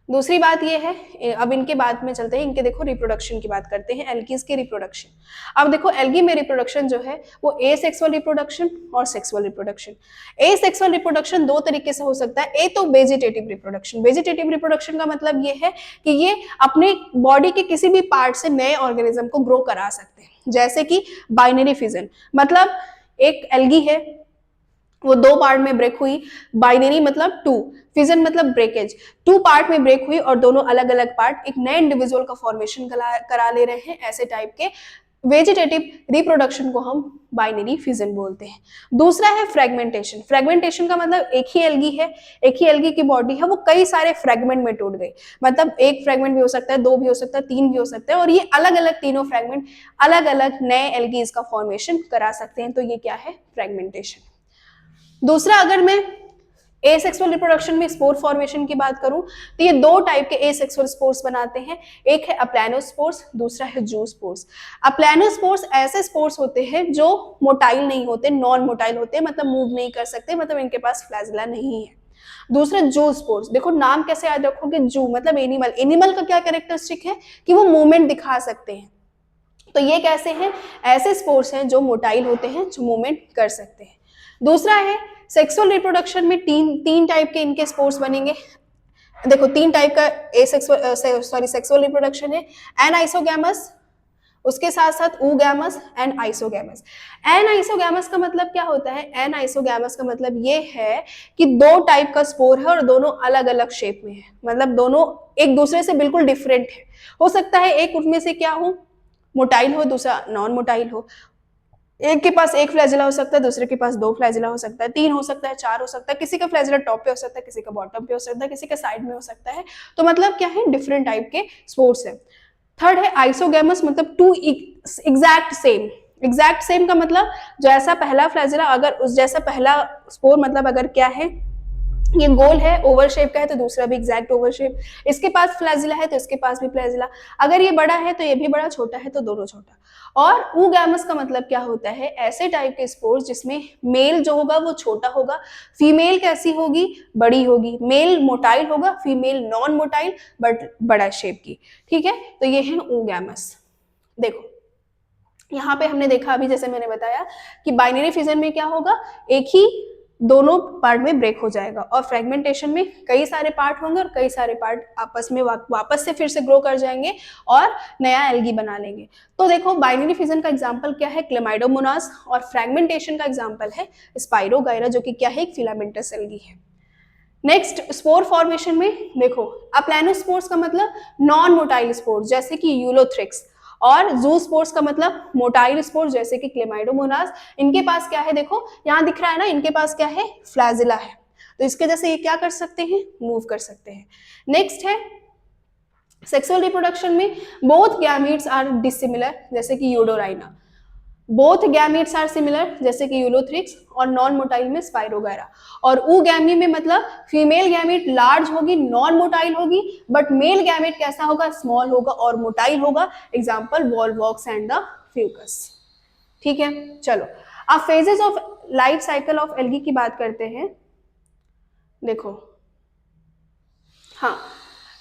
दूसरी बात ये है, अब इनके बाद में चलते हैं, इनके देखो रिप्रोडक्शन की बात करते हैं, एल्गीज के रिप्रोडक्शन। अब देखो एल्गी में रिप्रोडक्शन जो है वो ए सेक्सुअल रिप्रोडक्शन और सेक्सुअल रिप्रोडक्शन। ए सेक्सुअल रिप्रोडक्शन दो तरीके से हो सकता है। ए तो वेजिटेटिव रिप्रोडक्शन, वेजिटेटिव रिप्रोडक्शन का मतलब ये है कि ये अपने बॉडी के किसी भी पार्ट से नए ऑर्गेनिज्म को ग्रो करा सकते हैं, जैसे कि बाइनरी फिजन, मतलब एक एल्गी है वो दो पार्ट में ब्रेक हुई, बाइनरी मतलब टू, फिजन मतलब ब्रेकेज, टू पार्ट में ब्रेक हुई और दोनों अलग अलग पार्ट एक नए इंडिविजुअल का फॉर्मेशन करा ले रहे हैं, ऐसे टाइप के वेजिटेटिव रिप्रोडक्शन को हम बाइनरी फिजन बोलते हैं। दूसरा है फ्रेगमेंटेशन। फ्रेगमेंटेशन का मतलब एक ही एल्गी है, एक ही एल्गी की बॉडी है, वो कई सारे फ्रेगमेंट में टूट गई, मतलब एक फ्रेगमेंट भी हो सकता है, दो भी हो सकता है, तीन भी हो सकता है, और ये अलग अलग तीनों फ्रेगमेंट अलग अलग नए एल्गीज का फॉर्मेशन करा सकते हैं, तो ये क्या है, फ्रेगमेंटेशन। दूसरा, अगर मैं एसेक्सुअल रिप्रोडक्शन में स्पोर फॉर्मेशन की बात करूं तो ये दो टाइप के एसेक्सुअल स्पोर्स बनाते हैं, एक है अप्लैनोस्पोर्स, दूसरा है जूस्पोर्स। अप्लैनोस्पोर्स ऐसे स्पोर्स होते हैं जो मोटाइल नहीं होते, नॉन मोटाइल होते हैं, मतलब मूव नहीं कर सकते, मतलब इनके पास फ्लैजिला नहीं है। दूसरा जूस्पोर्स, देखो नाम कैसे याद रखोगे, जू मतलब एनिमल, एनिमल का क्या कैरेक्टरिस्टिक है कि वो मूवमेंट दिखा सकते हैं, तो ये कैसे हैं, ऐसे स्पोर्स हैं जो मोटाइल होते हैं, जो मूवमेंट कर सकते हैं। दूसरा है सेक्सुअल रिप्रोडक्शन में तीन टाइप के इनके स्पोर्स बनेंगे। देखो तीन टाइप का सेक्सुअल रिप्रोडक्शन है, एनाइसोगैमस, उसके साथ साथ ऊगैमस एंड आइसोगैमस। एनाइसोगैमस का मतलब क्या होता है, एनाइसोगैमस का मतलब ये है कि दो टाइप का स्पोर है और दोनों अलग अलग शेप में है, मतलब दोनों एक दूसरे से बिल्कुल डिफरेंट है। हो सकता है एक उनमें से क्या हो, मोटाइल हो, दूसरा नॉन मोटाइल हो। एक के पास एक फ्लैजिला हो सकता है, दूसरे के पास 2 फ्लैजिला हो सकता है, 3 हो सकता है, 4 हो सकता है, किसी का फ्लैजिला टॉप पे हो सकता है, किसी का बॉटम पे हो सकता है, किसी का साइड में हो सकता है। तो मतलब क्या है, डिफरेंट टाइप के स्पोर्स है। थर्ड है आइसोगैमस, मतलब two exact same. Exact same का मतलब जैसा पहला फ्लैजिला, अगर उस जैसा पहला स्पोर, मतलब अगर क्या है, ये गोल है, ओवल शेप का है, तो दूसरा भी एग्जैक्ट ओवल शेप, इसके पास फ्लैजिला है तो इसके पास भी फ्लैजिला, अगर ये बड़ा है तो ये भी बड़ा, छोटा है तो दोनों छोटा। और ऊगैमस का मतलब क्या होता है, ऐसे टाइप के स्पोर्स जिसमें मेल जो होगा वो छोटा होगा, फीमेल कैसी होगी, बड़ी होगी, मेल मोटाइल होगा, फीमेल नॉन मोटाइल बट बड़ा शेप की। ठीक है, तो ये है ऊगैमस। देखो यहाँ पे हमने देखा अभी, जैसे मैंने बताया कि बाइनरी फिजन में क्या होगा, एक ही दोनों पार्ट में ब्रेक हो जाएगा, और फ्रेगमेंटेशन में कई सारे पार्ट होंगे और कई सारे पार्ट आपस में वापस से फिर से ग्रो कर जाएंगे और नया एल्गी बना लेंगे। तो देखो बाइनरी फिजन का एग्जांपल क्या है, क्लेमाइडोमोनास, और फ्रेगमेंटेशन का एग्जांपल है स्पाइरोगाइरा, जो कि क्या है, एक फिलामेंटस एल्गी है। नेक्स्ट स्पोर फॉर्मेशन में देखो, अप्लैनोस्पोर्स का मतलब नॉन मोटाइल स्पोर्स जैसे कि यूलोथ्रिक्स, और जूस्पोर्स का मतलब मोटाइल स्पोर्स जैसे कि क्लेमाइडोमोनास। इनके पास क्या है, देखो यहाँ दिख रहा है ना, इनके पास क्या है, फ्लैजिला है, तो इसके जैसे ये क्या कर सकते हैं, मूव कर सकते हैं। नेक्स्ट है सेक्सुअल रिप्रोडक्शन में बोथ गैमीट्स आर डिसिमिलर जैसे कि यूडोराइना, बोथ गैमीट्स आर सिमिलर जैसे कि यूलोथ्रिक्स, और नॉन मोटाइल में स्पाइरोगायरा। और ऊगैमी में मतलब फीमेल गैमीट लार्ज होगी, नॉन मोटाइल होगी, बट मेल गैमीट कैसा होगा, स्मॉल होगा और मोटाइल होगा। Example Volvox and the Fucus. ठीक है, चलो अब phases of life cycle of algae की बात करते हैं। देखो हाँ,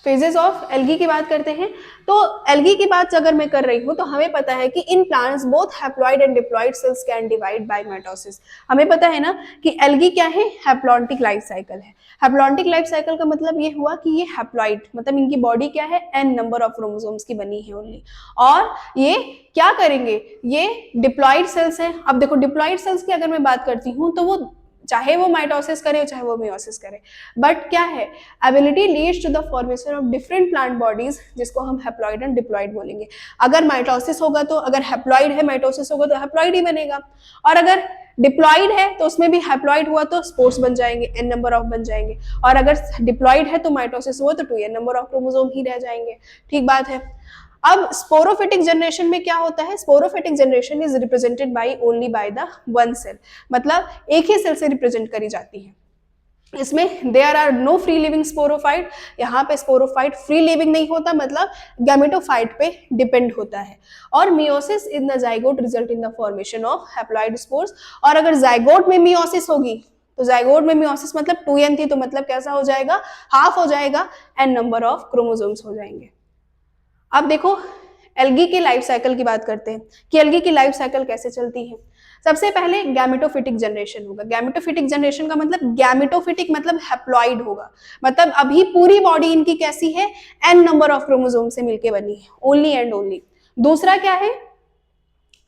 फेजेस ऑफ एल्गी की बात करते हैं। तो एल्गी की बात अगर मैं कर रही हूं तो हमें पता है कि in plants both haploid and diploid cells can divide by mitosis. हमें पता है ना कि एल्गी क्या है, हैप्लॉन्टिक लाइफ साइकिल है। हैप्लॉन्टिक लाइफ साइकिल का मतलब ये हुआ कि ये हैप्लॉइड, मतलब इनकी बॉडी क्या है, n नंबर ऑफ क्रोमोसोम्स की बनी है ओनली, और ये क्या करेंगे, ये डिप्लॉइड सेल्स है। अब देखो डिप्लॉइड सेल्स की अगर मैं बात करती हूँ तो वो चाहे वो माइटोसिस करे चाहे वो मियोसिस करे, बट क्या है, ability leads to the formation of different plant bodies, जिसको हम हैप्लॉइड एंड डिप्लॉइड बोलेंगे। अगर माइटोसिस होगा तो, अगर हैप्लॉइड है माइटोसिस होगा तो हैप्लॉइड ही बनेगा, और अगर डिप्लॉइड है तो उसमें भी हैप्लॉइड हुआ तो स्पोर्स बन जाएंगे, n नंबर ऑफ बन जाएंगे, और अगर डिप्लॉइड है तो माइटोसिस हुआ तो 2n नंबर ऑफ क्रोमोसोम ही रह जाएंगे। ठीक बात है। अब स्पोरोफिटिक जनरेशन में क्या होता है, sporophytic generation is represented by only by the one cell, मतलब एक ही सेल से रिप्रेजेंट करी जाती है। इसमें there are no free living sporophyte, यहाँ पे स्पोरोफाइट फ्री लिविंग नहीं होता, मतलब गैमेटोफाइट पे डिपेंड होता है। और meiosis in the zygote result in the formation of haploid spores, और अगर जाइगोट में मियोसिस होगी तो जाइगोट में मियोसिस मतलब 2n थी, तो मतलब कैसा हो जाएगा, हाफ हो जाएगा, n नंबर ऑफ क्रोमोसोम्स हो जाएंगे। अब देखो एल्गी की लाइफ साइकिल की बात करते हैं कि एल्गी की लाइफ साइकिल कैसे चलती है। सबसे पहले गैमेटोफिटिक जनरेशन होगा। गैमेटोफिटिक जनरेशन का मतलब, गैमेटोफिटिक मतलब हैप्लॉइड होगा, मतलब अभी पूरी बॉडी इनकी कैसी है, n नंबर ऑफ क्रोमोसोम से मिलके बनी है, ओनली एंड ओनली। दूसरा क्या है,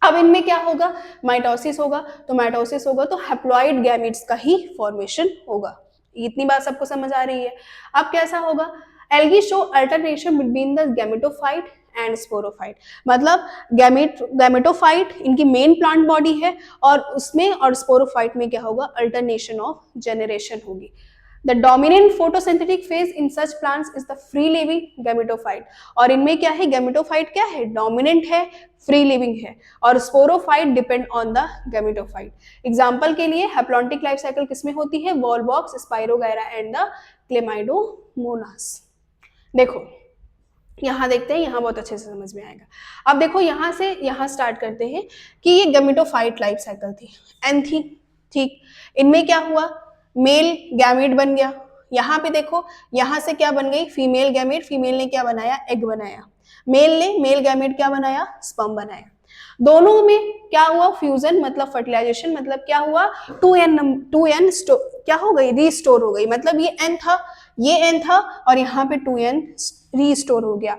अब इनमें क्या होगा, माइटोसिस होगा, तो माइटोसिस होगा तो हैप्लॉइड गैमीट्स का ही फॉर्मेशन होगा। इतनी बात सबको समझ आ रही है। अब कैसा होगा, algae show alternation between the gametophyte and sporophyte, मतलब गैमेटोफाइट इनकी मेन प्लांट बॉडी है, और उसमें और स्पोरोफाइट में क्या होगा, अल्टरनेशन ऑफ जनरेशन होगी। The dominant photosynthetic phase in such plants is the free living gametophyte, और इनमें क्या है, गैमेटोफाइट क्या है, डोमिनेंट है, फ्री लिविंग है, और sporophyte depend on the gametophyte. Example के लिए हैप्लॉन्टिक लाइफ साइकिल किसमें होती है, Volvox, spirogyra and the Chlamydomonas. देखो यहाँ देखते हैं, यहाँ बहुत अच्छे से समझ में आएगा। अब देखो यहाँ से यहाँ स्टार्ट करते हैं कि ये गैमेटोफाइट लाइफ साइकिल थी, एन थी, ठीक। इनमें क्या हुआ, मेल गैमेट बन गया। यहाँ पे देखो, यहाँ से क्या बन गई, फीमेल गैमेट, फीमेल ने क्या बनाया, एग बनाया। मेल ने मेल गैमेट क्या बनाया, स्पर्म बनाया। दोनों में क्या हुआ, फ्यूजन मतलब फर्टिलाइजेशन, मतलब क्या हुआ, 2n क्या हो गई, रीस्टोर हो गई, मतलब ये n था, ये n था, और यहाँ पे 2n रीस्टोर हो गया।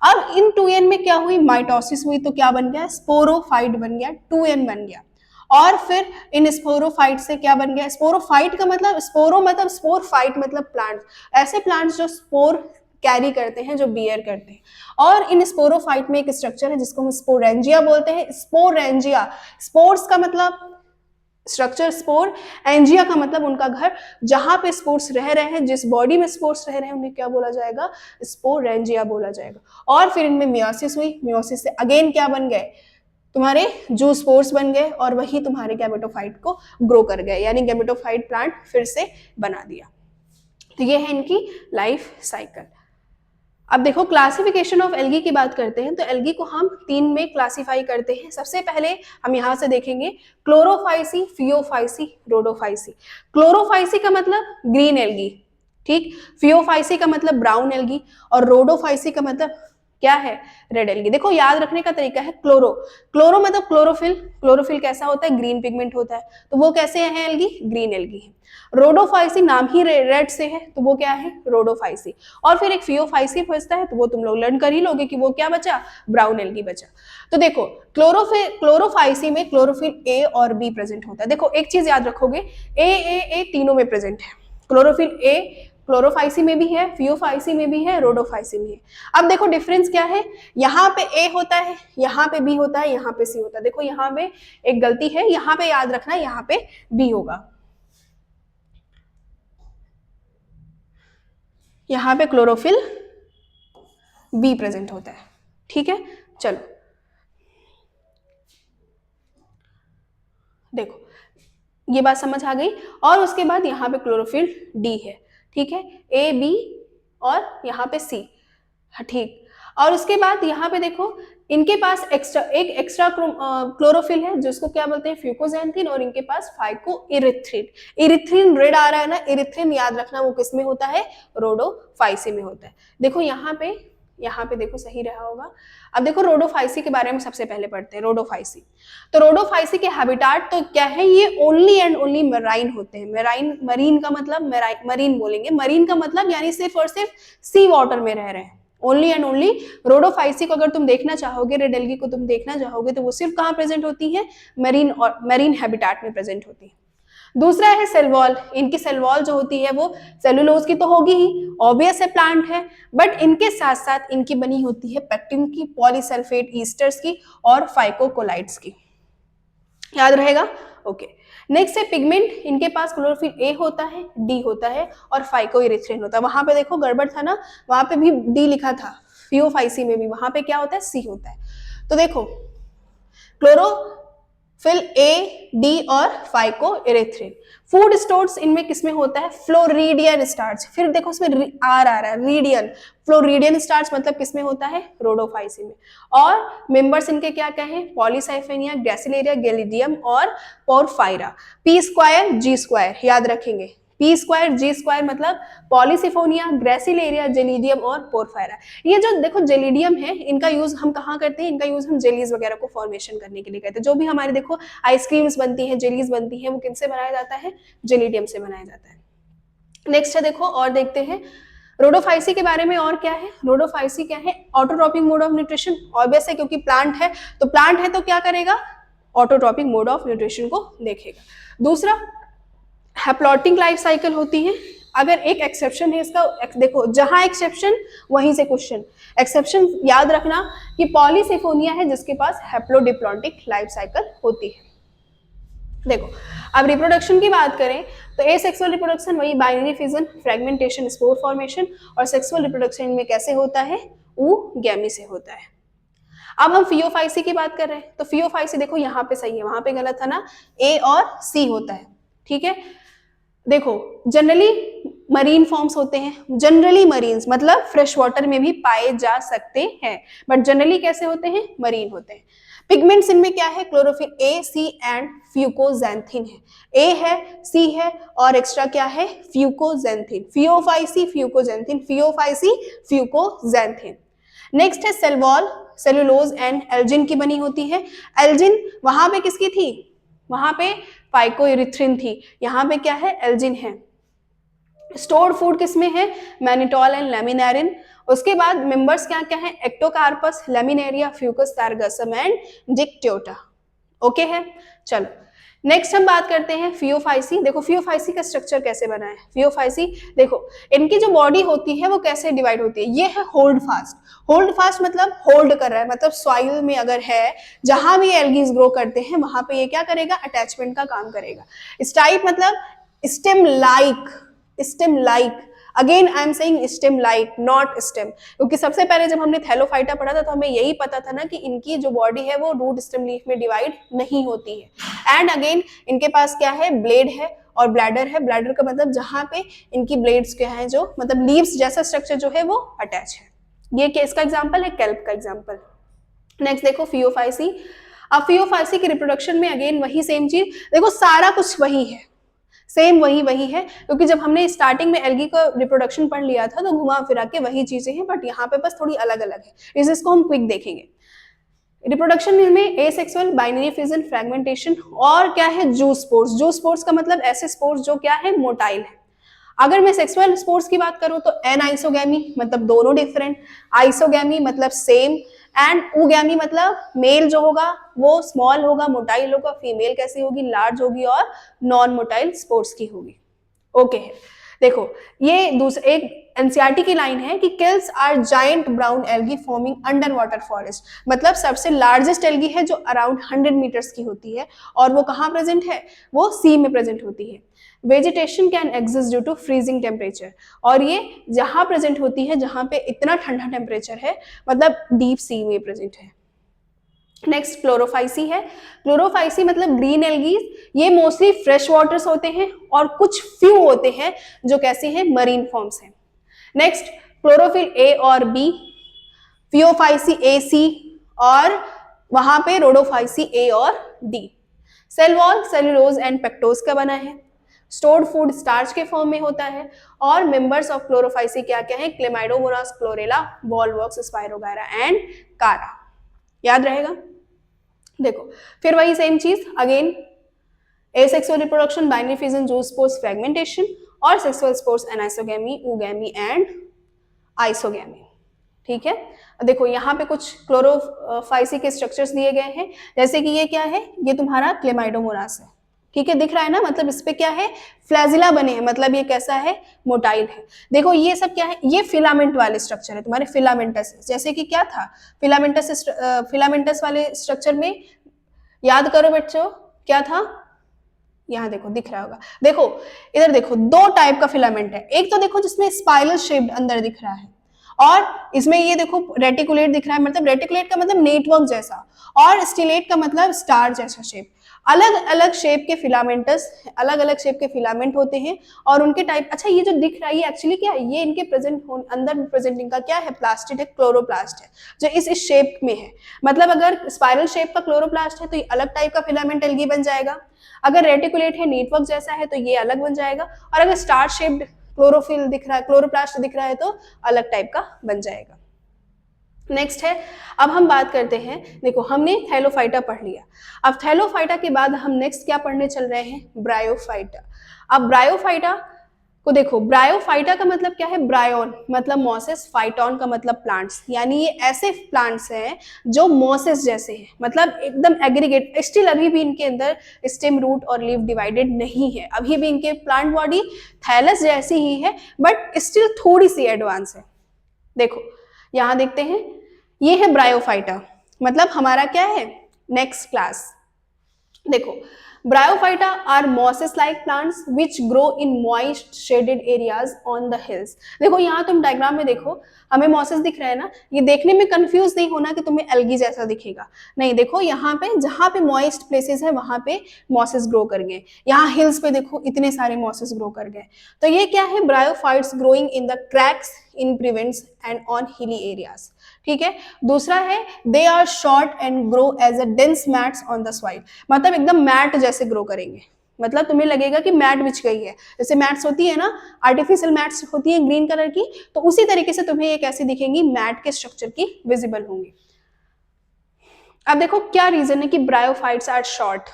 अब इन 2n में क्या हुई, माइटोसिस हुई, तो क्या बन गया, स्पोरोफाइट बन गया, 2n बन गया। और फिर इन स्पोरोफाइट से क्या बन गया, स्पोरोफाइट का मतलब, स्पोरो मतलब स्पोर, फाइट मतलब प्लांट, ऐसे प्लांट्स जो स्पोर कैरी करते हैं, जो बियर करते हैं। और इन स्पोरोफाइट में एक स्ट्रक्चर है जिसको हम स्पोरेंजिया बोलते हैं। स्पोरेंजिया, स्पोर्स का मतलब स्ट्रक्चर स्पोर, एंजिया का मतलब उनका घर, जहां पे स्पोर्स रह रहे हैं, जिस बॉडी में स्पोर्स रह रहे हैं उन्हें क्या बोला जाएगा, स्पोरेंजिया बोला जाएगा। और फिर इनमें मियोसिस हुई, मियोसिस से अगेन क्या बन गए, तुम्हारे जू स्पोर्स बन गए और वही तुम्हारे गैमेटोफाइट को ग्रो कर गए, यानी गैमेटोफाइट प्लांट फिर से बना दिया। तो ये है इनकी लाइफ साइकिल। अब देखो क्लासिफिकेशन ऑफ एल्गी की बात करते हैं, तो एल्गी को हम 3 में क्लासिफाई करते हैं। सबसे पहले हम यहां से देखेंगे क्लोरोफाइसी, फियोफाइसी, रोडोफाइसी। क्लोरोफाइसी का मतलब ग्रीन एल्गी, ठीक, फियोफाइसी का मतलब ब्राउन एल्गी, और रोडोफाइसी का मतलब क्या है, रेड एल्गी। देखो याद रखने का तरीका है, क्लोरो, क्लोरो मतलब क्लोरोफिल, क्लोरोफिल कैसा होता है, ग्रीन पिगमेंट होता है, तो वो कैसे है एल्गी, ग्रीन एल्गी है। रोडोफाइसी नाम ही रेड से है, तो वो क्या है, रोडोफाइसी। और फिर एक फियोफाइसी बचता है, तो वो तुम लोग लर्न कर ही लोगे कि वो क्या बचा, ब्राउन एल्गी बचा। तो देखो क्लोरोफाइसी में क्लोरोफिल ए और बी प्रेजेंट होता है। देखो एक चीज याद रखोगे, ए तीनों में प्रेजेंट है। क्लोरोफिल ए क्लोरोफाइसी में भी है, फियोफाइसी में भी है, रोडोफाइसी में है। अब देखो डिफरेंस क्या है, यहाँ पे ए होता है, यहाँ पे बी होता है, यहाँ पे सी होता है। देखो यहाँ पे एक गलती है, यहाँ पे याद रखना, यहाँ पे बी होगा, यहाँ पे क्लोरोफिल बी प्रेजेंट होता है, ठीक है। चलो देखो ये बात समझ आ गई। और उसके बाद यहाँ पे क्लोरोफिल डी है, ठीक है, ए बी और यहाँ पे सी, ठीक। और उसके बाद यहाँ पे देखो इनके पास एक्स्ट्रा क्लोरोफिल है जिसको क्या बोलते हैं, फ्यूकोजेंथिन, और इनके पास फाइकोइरिथ्रिन। इरिथ्रिन रेड आ रहा है ना, इरिथ्रिन याद रखना वो किस में होता है, रोडोफाइसी में होता है। देखो यहाँ पे देखो सही रहा होगा। अब देखो रोडोफाइसी के बारे में सबसे पहले पढ़ते हैं, रोडोफाइसी। तो रोडोफाइसी के हैबिटाट तो क्या है, ये ओनली एंड ओनली मेराइन होते हैं। मरीन का मतलब मरीन बोलेंगे, मरीन का मतलब यानी सिर्फ और सिर्फ सी वाटर में रह रहे हैं। ओनली एंड ओनली रोडोफाइसी को अगर तुम देखना चाहोगे, रेड एल्गी को तुम देखना चाहोगे, तो वो सिर्फ कहाँ प्रेजेंट होती है, मरीन हैबिटाट में प्रेजेंट होती है। दूसरा है सेल वॉल। इनकी सेल वॉल जो होती है वो सेलुलोज की तो होगी ही, ऑब्वियस है प्लांट है, बट इनके साथ साथ इनकी बनी होती है पेक्टिन की, पॉलीसल्फेट ईस्टर्स की और फाइकोकोलाइड्स की। याद रहेगा, ओके। नेक्स्ट है पिगमेंट। इनके पास क्लोरोफिल ए होता है, डी होता है और फाइकोइरिथ्रिन होता है। वहां पे देखो गड़बड़ था ना, वहां पे भी डी लिखा था, फियोफाइसी में भी वहां पे क्या होता है, सी होता है। तो देखो क्लोरोफिल ए, डी और फाइकोइरिथ्रिन। फूड स्टोर्स इनमें किसमें होता है, फ्लोरीडियन स्टार्च। फिर देखो इसमें आर आ रहा है, रीडियन, फ्लोरीडियन स्टार्च मतलब किसमें होता है, रोडोफाइसी में। और मेंबर्स इनके क्या क्या है, पॉलीसाइफेनिया, ग्रेसिलेरिया, गैलिडियम और पोरफायरा। पी स्क्वायर जी स्क्वायर याद रखेंगे, पी स्क्वायर जी स्क्वायर मतलब पॉलीसिफोनिया, ग्रेसिलेरिया, जेलिडियम और पोरफायरा। ये जो देखो जेलिडियम है, इनका यूज हम कहाँ करते हैं, इनका यूज हम जेलीज वगैरह को फॉर्मेशन करने के लिए करते हैं। जो भी हमारे देखो आइसक्रीम्स बनती है, जेलीज बनती है, वो किनसे बनाया जाता है, जेलिडियम से बनाया जाता है। नेक्स्ट है देखो और देखते हैं रोडोफाइसी के बारे में और क्या है। रोडोफाइसी क्या है, autotrophic mode of nutrition. Obvious है क्योंकि प्लांट है, तो प्लांट है तो क्या करेगा, ऑटोट्रॉपिक मोड ऑफ न्यूट्रिशन को देखेगा। दूसरा हैप्लॉटिक लाइफ साइकिल होती है। अगर एक एक्सेप्शन है इसका, देखो जहां एक्सेप्शन वहीं से क्वेश्चन। एक्सेप्शन याद रखना कि पॉलीसिफोनिया है जिसके पास हैप्लोडिप्लॉन्टिक लाइफ साइकिल होती है। देखो अब रिप्रोडक्शन की बात करें तो एसेक्सुअल रिप्रोडक्शन वही binary fission, fragmentation, spore formation, और सेक्सुअल रिप्रोडक्शन में कैसे होता है, गैमी से होता है। अब हम फियोफाइसी की बात कर रहे हैं, तो फियोफाइसी देखो यहाँ पे सही है, वहां पे गलत था ना, ए और सी होता है, ठीक है। देखो जनरली मरीन फॉर्म्स होते हैं, जनरली मरीन्स मतलब फ्रेश वाटर में भी पाए जा सकते हैं, बट जनरली कैसे होते हैं, मरीन होते हैं। पिगमेंट्स इनमें क्या है, chlorophyll A, C and fucoxanthin है। ए है, सी है और एक्स्ट्रा क्या है, fucoxanthin. Phaeophyceae fucoxanthin, phaeophyceae fucoxanthin. Next है cell wall, cellulose and algin की बनी होती है। एल्जिन वहां पे किसकी थी, वहां पे फाइकोइरिथ्रिन थी, यहाँ पे क्या है, एल्जिन है। स्टोर्ड फूड किसमें है, मैनिटोल एंड लेमिनेरिन। उसके बाद मेंबर्स क्या क्या है, Ectocarpus, Laminaria, Fucus Sargassum and Dictyota. Okay है। चलो नेक्स्ट हम बात करते हैं फियोफाइसी। देखो फियोफाइसी का स्ट्रक्चर कैसे बना है। फियोफाइसी देखो इनकी जो बॉडी होती है वो कैसे डिवाइड होती है। ये है होल्ड फास्ट। होल्ड फास्ट मतलब होल्ड कर रहा है, मतलब सॉइल में अगर है, जहां भी एल्गीज ग्रो करते हैं वहां पे ये क्या करेगा, अटैचमेंट का काम करेगा। स्टाइप मतलब stem like, stem like, again I am saying stem like not stem, क्योंकि सबसे पहले जब हमने थैलोफाइटा पढ़ा था तो हमें यही पता था ना कि इनकी जो बॉडी है वो रूट स्टेम लीफ में डिवाइड नहीं होती है। एंड अगेन इनके पास क्या है, ब्लेड है और ब्लैडर है। ब्लैडर का मतलब जहां पे इनकी ब्लेड्स क्या है, जो मतलब लीव्स जैसा स्ट्रक्चर जो है वो अटैच है। ये किसका एग्जाम्पल है, केल्प का एग्जाम्पल। नेक्स्ट देखो फियोफाइसी। अब फियोफाइसी की रिप्रोडक्शन में अगेन वही सेम चीज, देखो सारा कुछ वही है, सेम वही है, क्योंकि जब हमने स्टार्टिंग में एल्गी का रिप्रोडक्शन पढ़ लिया था तो घुमा फिरा के वही चीजें हैं, बट यहाँ पे बस थोड़ी अलग अलग है। इसको हम क्विक देखेंगे। रिप्रोडक्शन में एसेक्सुअल, बाइनरी फिजन, फ्रेगमेंटेशन और क्या है, जू स्पोर्स। जू स्पोर्स का मतलब ऐसे स्पोर्स जो क्या है, मोटाइल है। अगर मैं सेक्सुअल स्पोर्स की बात करूं तो एन आइसोगैमी मतलब दोनों डिफरेंट, आइसोगैमी मतलब सेम, एंड ऊगैमी मतलब मेल जो होगा वो स्मॉल होगा, मोटाइल होगा, फीमेल कैसी होगी, लार्ज होगी और नॉन मोटाइल स्पोर्स की होगी। ओके है। देखो ये दूसरा एक एनसीईआरटी की लाइन है कि kelps are giant brown algae forming under water forest, मतलब सबसे लार्जेस्ट एल्गी है जो अराउंड 100 मीटर्स की होती है और वो कहाँ प्रेजेंट है, वो सी में प्रेजेंट होती है। Vegetation can exist due to freezing temperature, और ये जहां प्रेजेंट होती है जहां पे इतना ठंडा टेम्परेचर है, मतलब डीप सी में प्रेजेंट है। नेक्स्ट क्लोरोफाइसी है। क्लोरोफाइसी मतलब ग्रीन एल्गीज, ये मोस्टली फ्रेश वाटर्स होते हैं और कुछ फ्यू होते हैं जो कैसे हैं, मरीन फॉर्म्स हैं। नेक्स्ट क्लोरोफिल ए और बी, फियोफाइसी ए सी, और वहां पे रोडोफाइसी ए और D. Cell wall cellulose and pectose का बना है। स्टोर्ड फूड स्टार्च के फॉर्म में होता है। और मेंबर्स ऑफ क्लोरोफाइसी क्या क्या है, क्लेमाइडोमोनास, क्लोरेला, बॉलवॉक्स, स्पाइरोगायरा एंड कारा। याद रहेगा। देखो फिर वही सेम चीज again, asexual reproduction, binary fission, जू स्पोर्स, फ्रेगमेंटेशन, और sexual spores anisogamy, oogamy and isogamy. ठीक है। देखो यहाँ पे कुछ क्लोरोफाइसी के स्ट्रक्चर्स दिए गए हैं, जैसे कि ये क्या है, ये तुम्हारा क्लेमाइडोमोनास है। ठीक है, दिख रहा है ना, मतलब इस पे क्या है, फ्लैजिला बने हैं, मतलब ये कैसा है, मोटाइल है। देखो ये सब क्या है, ये फिलामेंट वाले स्ट्रक्चर है तुम्हारे, फिलामेंटस, जैसे कि क्या था फिलामेंटस, फिलामेंटस वाले स्ट्रक्चर में याद करो बच्चों क्या था, यहाँ देखो दिख रहा होगा। देखो इधर देखो, दो टाइप का फिलामेंट है, एक तो देखो जिसमें स्पाइरल शेप्ड अंदर दिख रहा है, और इसमें ये देखो रेटिकुलेट दिख रहा है, मतलब रेटिकुलेट का मतलब नेटवर्क जैसा, और स्टिलेट का मतलब स्टार जैसा शेप। अलग अलग शेप के फिलामेंटस, अलग अलग शेप के फिलामेंट होते हैं और उनके टाइप। अच्छा ये जो दिख रहा है ये एक्चुअली क्या है, ये इनके प्रेजेंट अंदर प्रेजेंटिंग का क्या है, प्लास्टिड है, क्लोरोप्लास्ट है, जो इस शेप में है। मतलब अगर स्पाइरल शेप का क्लोरोप्लास्ट है तो ये अलग टाइप का फिलामेंट एल्गी बन जाएगा, अगर रेटिकुलेट है, नेटवर्क जैसा है, तो ये अलग बन जाएगा, और अगर स्टार शेप्ड क्लोरोफिल दिख रहा है, क्लोरोप्लास्ट दिख रहा है, तो अलग टाइप का बन जाएगा। नेक्स्ट है, अब हम बात करते हैं, देखो हमने थैलोफाइटा पढ़ लिया, अब थैलोफाइटा के बाद हम नेक्स्ट क्या पढ़ने चल रहे हैं, ब्रायोफाइटा। अब ब्रायोफाइटा को देखो, ब्रायोफाइटा का मतलब क्या है, ब्रायोन मतलब मॉसेस, फाइटोन का मतलब प्लांट्स, यानी ये ऐसे प्लांट्स हैं जो मॉसेस जैसे हैं, मतलब एकदम एग्रीगेट। स्टिल अभी भी इनके अंदर स्टेम, रूट और लीफ डिवाइडेड नहीं है, अभी भी इनके प्लांट बॉडी थैलस जैसी ही है, बट स्टिल थोड़ी सी एडवांस है। देखो यहां देखते हैं, ये है ब्रायोफाइटा, मतलब हमारा क्या है, नेक्स्ट क्लास। देखो bryophyta are mosses like plants which grow in moist shaded areas on the hills. देखो यहाँ तुम डायग्राम में देखो, हमें मॉसेस दिख रहा है ना, ये देखने में कंफ्यूज नहीं होना कि तुम्हें एल्गी जैसा दिखेगा, नहीं। देखो यहाँ पे जहाँ पे मॉइस्ट प्लेसेस है वहां पे मॉसेस ग्रो कर गए, यहाँ हिल्स पे देखो इतने सारे मॉसेस ग्रो कर गए। तो ये क्या है, bryophytes growing in the cracks in prevents and on hilly areas. ठीक है। दूसरा है, they are short and grow as a dense mats on the soil, मतलब एकदम मैट जैसे ग्रो करेंगे, मतलब तुम्हें लगेगा कि मैट बिछ गई है, जैसे मैट्स होती है ना, आर्टिफिशियल मैट्स होती है ग्रीन कलर की, तो उसी तरीके से तुम्हें ये कैसी दिखेंगी, मैट के स्ट्रक्चर की विजिबल होंगी। अब देखो क्या रीजन है कि ब्रायोफाइट्स आर शॉर्ट।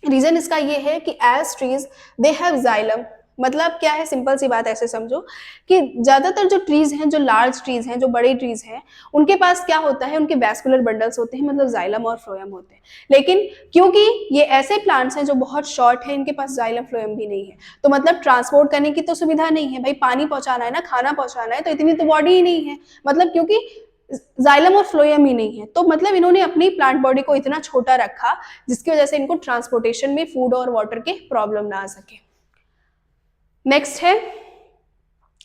रीजन इसका ये है कि as trees they have xylem, मतलब क्या है, सिंपल सी बात ऐसे समझो कि ज्यादातर जो ट्रीज हैं, जो लार्ज ट्रीज हैं, जो बड़े ट्रीज हैं, उनके पास क्या होता है, उनके वैस्कुलर बंडल्स होते हैं, मतलब जाइलम और फ्लोएम होते हैं। लेकिन क्योंकि ये ऐसे प्लांट्स हैं जो बहुत शॉर्ट है, इनके पास जाइलम फ्लोएम भी नहीं है, तो मतलब ट्रांसपोर्ट करने की तो सुविधा नहीं है। भाई पानी पहुंचाना है ना, खाना पहुंचाना है, तो इतनी तो बॉडी ही नहीं है, मतलब क्योंकि जाइलम और फ्लोएम ही नहीं है, तो मतलब इन्होंने अपनी प्लांट बॉडी को इतना छोटा रखा जिसकी वजह से इनको ट्रांसपोर्टेशन में फूड और वाटर के प्रॉब्लम ना आ सके। नेक्स्ट है,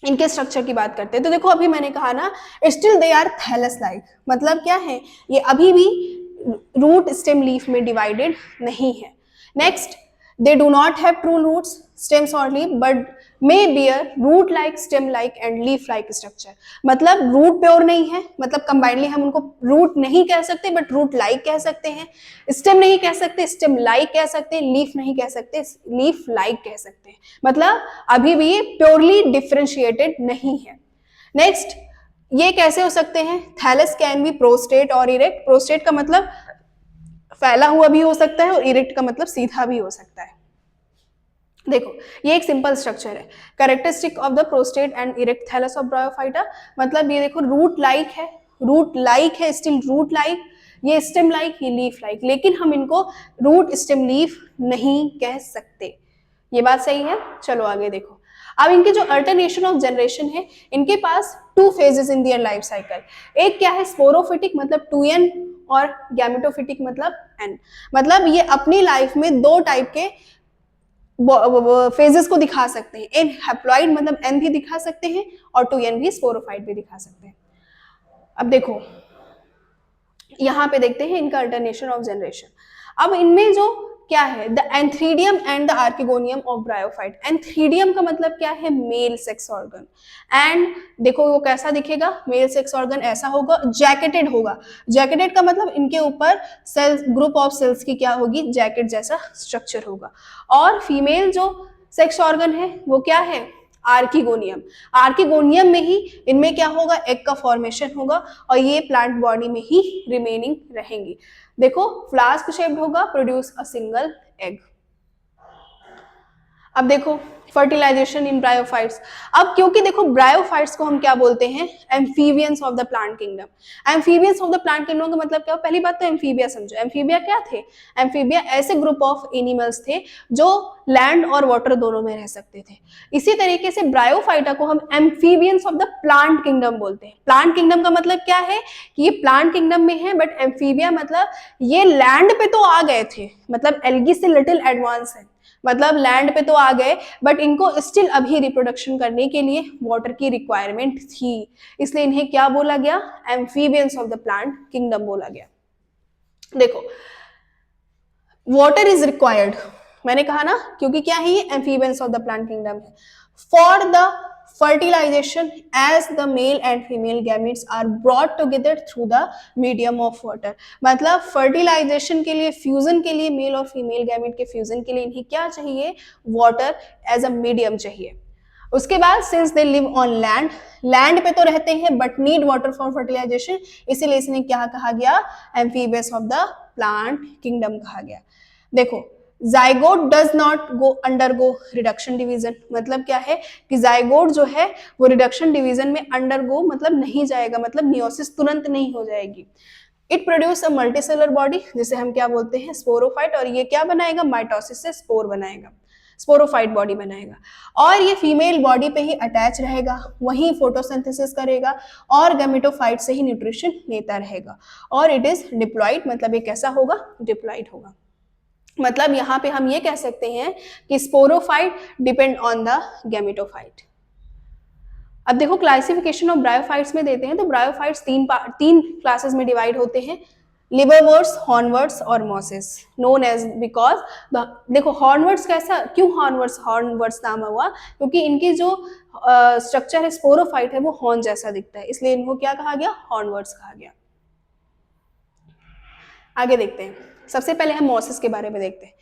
इनके स्ट्रक्चर की बात करते हैं। तो देखो अभी मैंने कहा ना, still they are thallus like, मतलब क्या है, ये अभी भी रूट स्टेम लीफ में डिवाइडेड नहीं है। Next, they do not have true roots, stems और leaf, but may bear root like, stem like and leaf like structure. मतलब रूट प्योर नहीं है, मतलब कंबाइनली हम उनको रूट नहीं कह सकते बट रूट लाइक कह सकते हैं, स्टेम नहीं कह सकते, स्टेम लाइक कह सकते हैं, लीफ नहीं कह सकते, लीफ लाइक कह सकते हैं। मतलब अभी भी ये प्योरली डिफरेंशिएटेड नहीं है। नेक्स्ट, ये कैसे हो सकते हैं, थैलस कैन बी प्रोस्ट्रेट और इरेक्ट। प्रोस्ट्रेट का मतलब फैला हुआ भी हो सकता है और इरेक्ट का मतलब सीधा भी हो सकता है। देखो ये एक सिंपल स्ट्रक्चर है, characteristic of the prostrate and erect thallus of bryophyta. मतलब ये देखो रूट लाइक है, रूट लाइक है, स्टिल रूट लाइक, ये स्टेम लाइक, ये लीफ लाइक, लेकिन हम इनको रूट स्टेम लीफ नहीं कह सकते। ये बात सही है। चलो आगे देखो, अब इनके जो अल्टरनेशन ऑफ जनरेशन है, इनके पास 2 phases in their life cycle. एक क्या है, स्पोरोफिटिक मतलब 2n, और गैमेटोफिटिक मतलब n। मतलब ये अपनी लाइफ में 2 टाइप के फेजेस को दिखा सकते हैं, एन हैप्लॉइड मतलब एन भी दिखा सकते हैं और 2n भी, स्पोरोफाइट भी दिखा सकते हैं। अब देखो यहां पे देखते हैं इनका अल्टरनेशन ऑफ जनरेशन। अब इनमें जो क्या है, the antheridium and the archegonium of bryophyte. Antheridium का मतलब क्या है, मेल सेक्स ऑर्गन, एंड देखो वो कैसा दिखेगा, मेल सेक्स ऑर्गन ऐसा होगा, जैकेटेड होगा। जैकेटेड का मतलब इनके ऊपर सेल्स, ग्रुप ऑफ सेल्स की क्या होगी, जैकेट जैसा स्ट्रक्चर होगा। और फीमेल जो सेक्स ऑर्गन है वो क्या है, आर्किगोनियम। आर्किगोनियम में ही इनमें क्या होगा, एग का फॉर्मेशन होगा और ये प्लांट बॉडी में ही रिमेनिंग रहेंगी। देखो फ्लास्क शेप्ड होगा, प्रोड्यूस अ सिंगल एग। अब देखो फर्टिलाइजेशन इन ब्रायोफाइट्स। अब क्योंकि देखो ब्रायोफाइट्स को हम क्या बोलते हैं, amphibians of the plant kingdom. Amphibians of the plant kingdom का मतलब क्या, पहली बात तो एम्फीबिया समझो। एम्फीबिया क्या थे, एम्फीबिया ऐसे ग्रुप ऑफ एनिमल्स थे जो लैंड और वाटर दोनों में रह सकते थे। इसी तरीके से ब्रायोफाइटा को हम amphibians of the plant kingdom बोलते हैं। प्लांट किंगडम का मतलब क्या है कि ये प्लांट किंगडम में है, बट एम्फीबिया मतलब ये लैंड पे तो आ गए थे, मतलब एल्गी से लिटिल एडवांस है, मतलब लैंड पे तो आ गए बट इनको स्टिल अभी रिप्रोडक्शन करने के लिए वाटर की रिक्वायरमेंट थी, इसलिए इन्हें क्या बोला गया, amphibians of the plant kingdom बोला गया। देखो वाटर इज रिक्वायर्ड, मैंने कहा ना, क्योंकि क्या है ये amphibians of the plant kingdom है, for the fertilization as the male and female gametes are brought together through the medium of water। मतलब fertilization के लिए, फ्यूजन के लिए, मेल और फीमेल गैमेट के फ्यूजन के लिए इन्हें क्या चाहिए, वाटर एज अ मीडियम चाहिए। उसके बाद since they live on land, land पे तो रहते हैं but need water for fertilization, इसीलिए इसने क्या कहा गया, amphibious of the plant kingdom कहा गया। देखो zygote does not go undergo reduction division. मतलब क्या है कि जाइगोट जो है वो रिडक्शन डिवीजन में अंडरगो मतलब नहीं जाएगा, मतलब मियोसिस तुरंत नहीं हो जाएगी। It produce a multicellular body, जिसे हम क्या बोलते हैं, स्पोरोफाइट, और ये क्या बनाएगा, माइटोसिस से स्पोर बनाएगा, स्पोरोफाइट बॉडी बनाएगा, और ये फीमेल बॉडी पे ही अटैच रहेगा, वहीं फोटोसिंथेसिस करेगा और गैमेटोफाइट से ही न्यूट्रिशन लेता रहेगा, और इट इज डिप्लॉइड, मतलब ये कैसा होगा, डिप्लॉइड होगा। मतलब यहाँ पे हम ये कह सकते हैं कि sporophyte depend on the gametophyte. अब देखो क्लासिफिकेशन ऑफ ब्रायोफाइट्स में देते हैं, तो ब्रायोफाइट्स तीन क्लासेस में डिवाइड होते हैं, लिवरवर्ट्स, हॉर्नवर्ट्स और मॉसेस, नोन एज बिकॉज देखो हॉर्नवर्ट्स कैसा, क्यों हॉर्नवर्ट्स नाम हुआ, क्योंकि इनकी जो स्ट्रक्चर है स्पोरोफाइट है वो हॉर्न जैसा दिखता है, इसलिए इनको क्या कहा गया, हॉर्नवर्ट्स कहा गया। आगे देखते हैं, सबसे पहले हम मॉसेस के बारे में देखते हैं।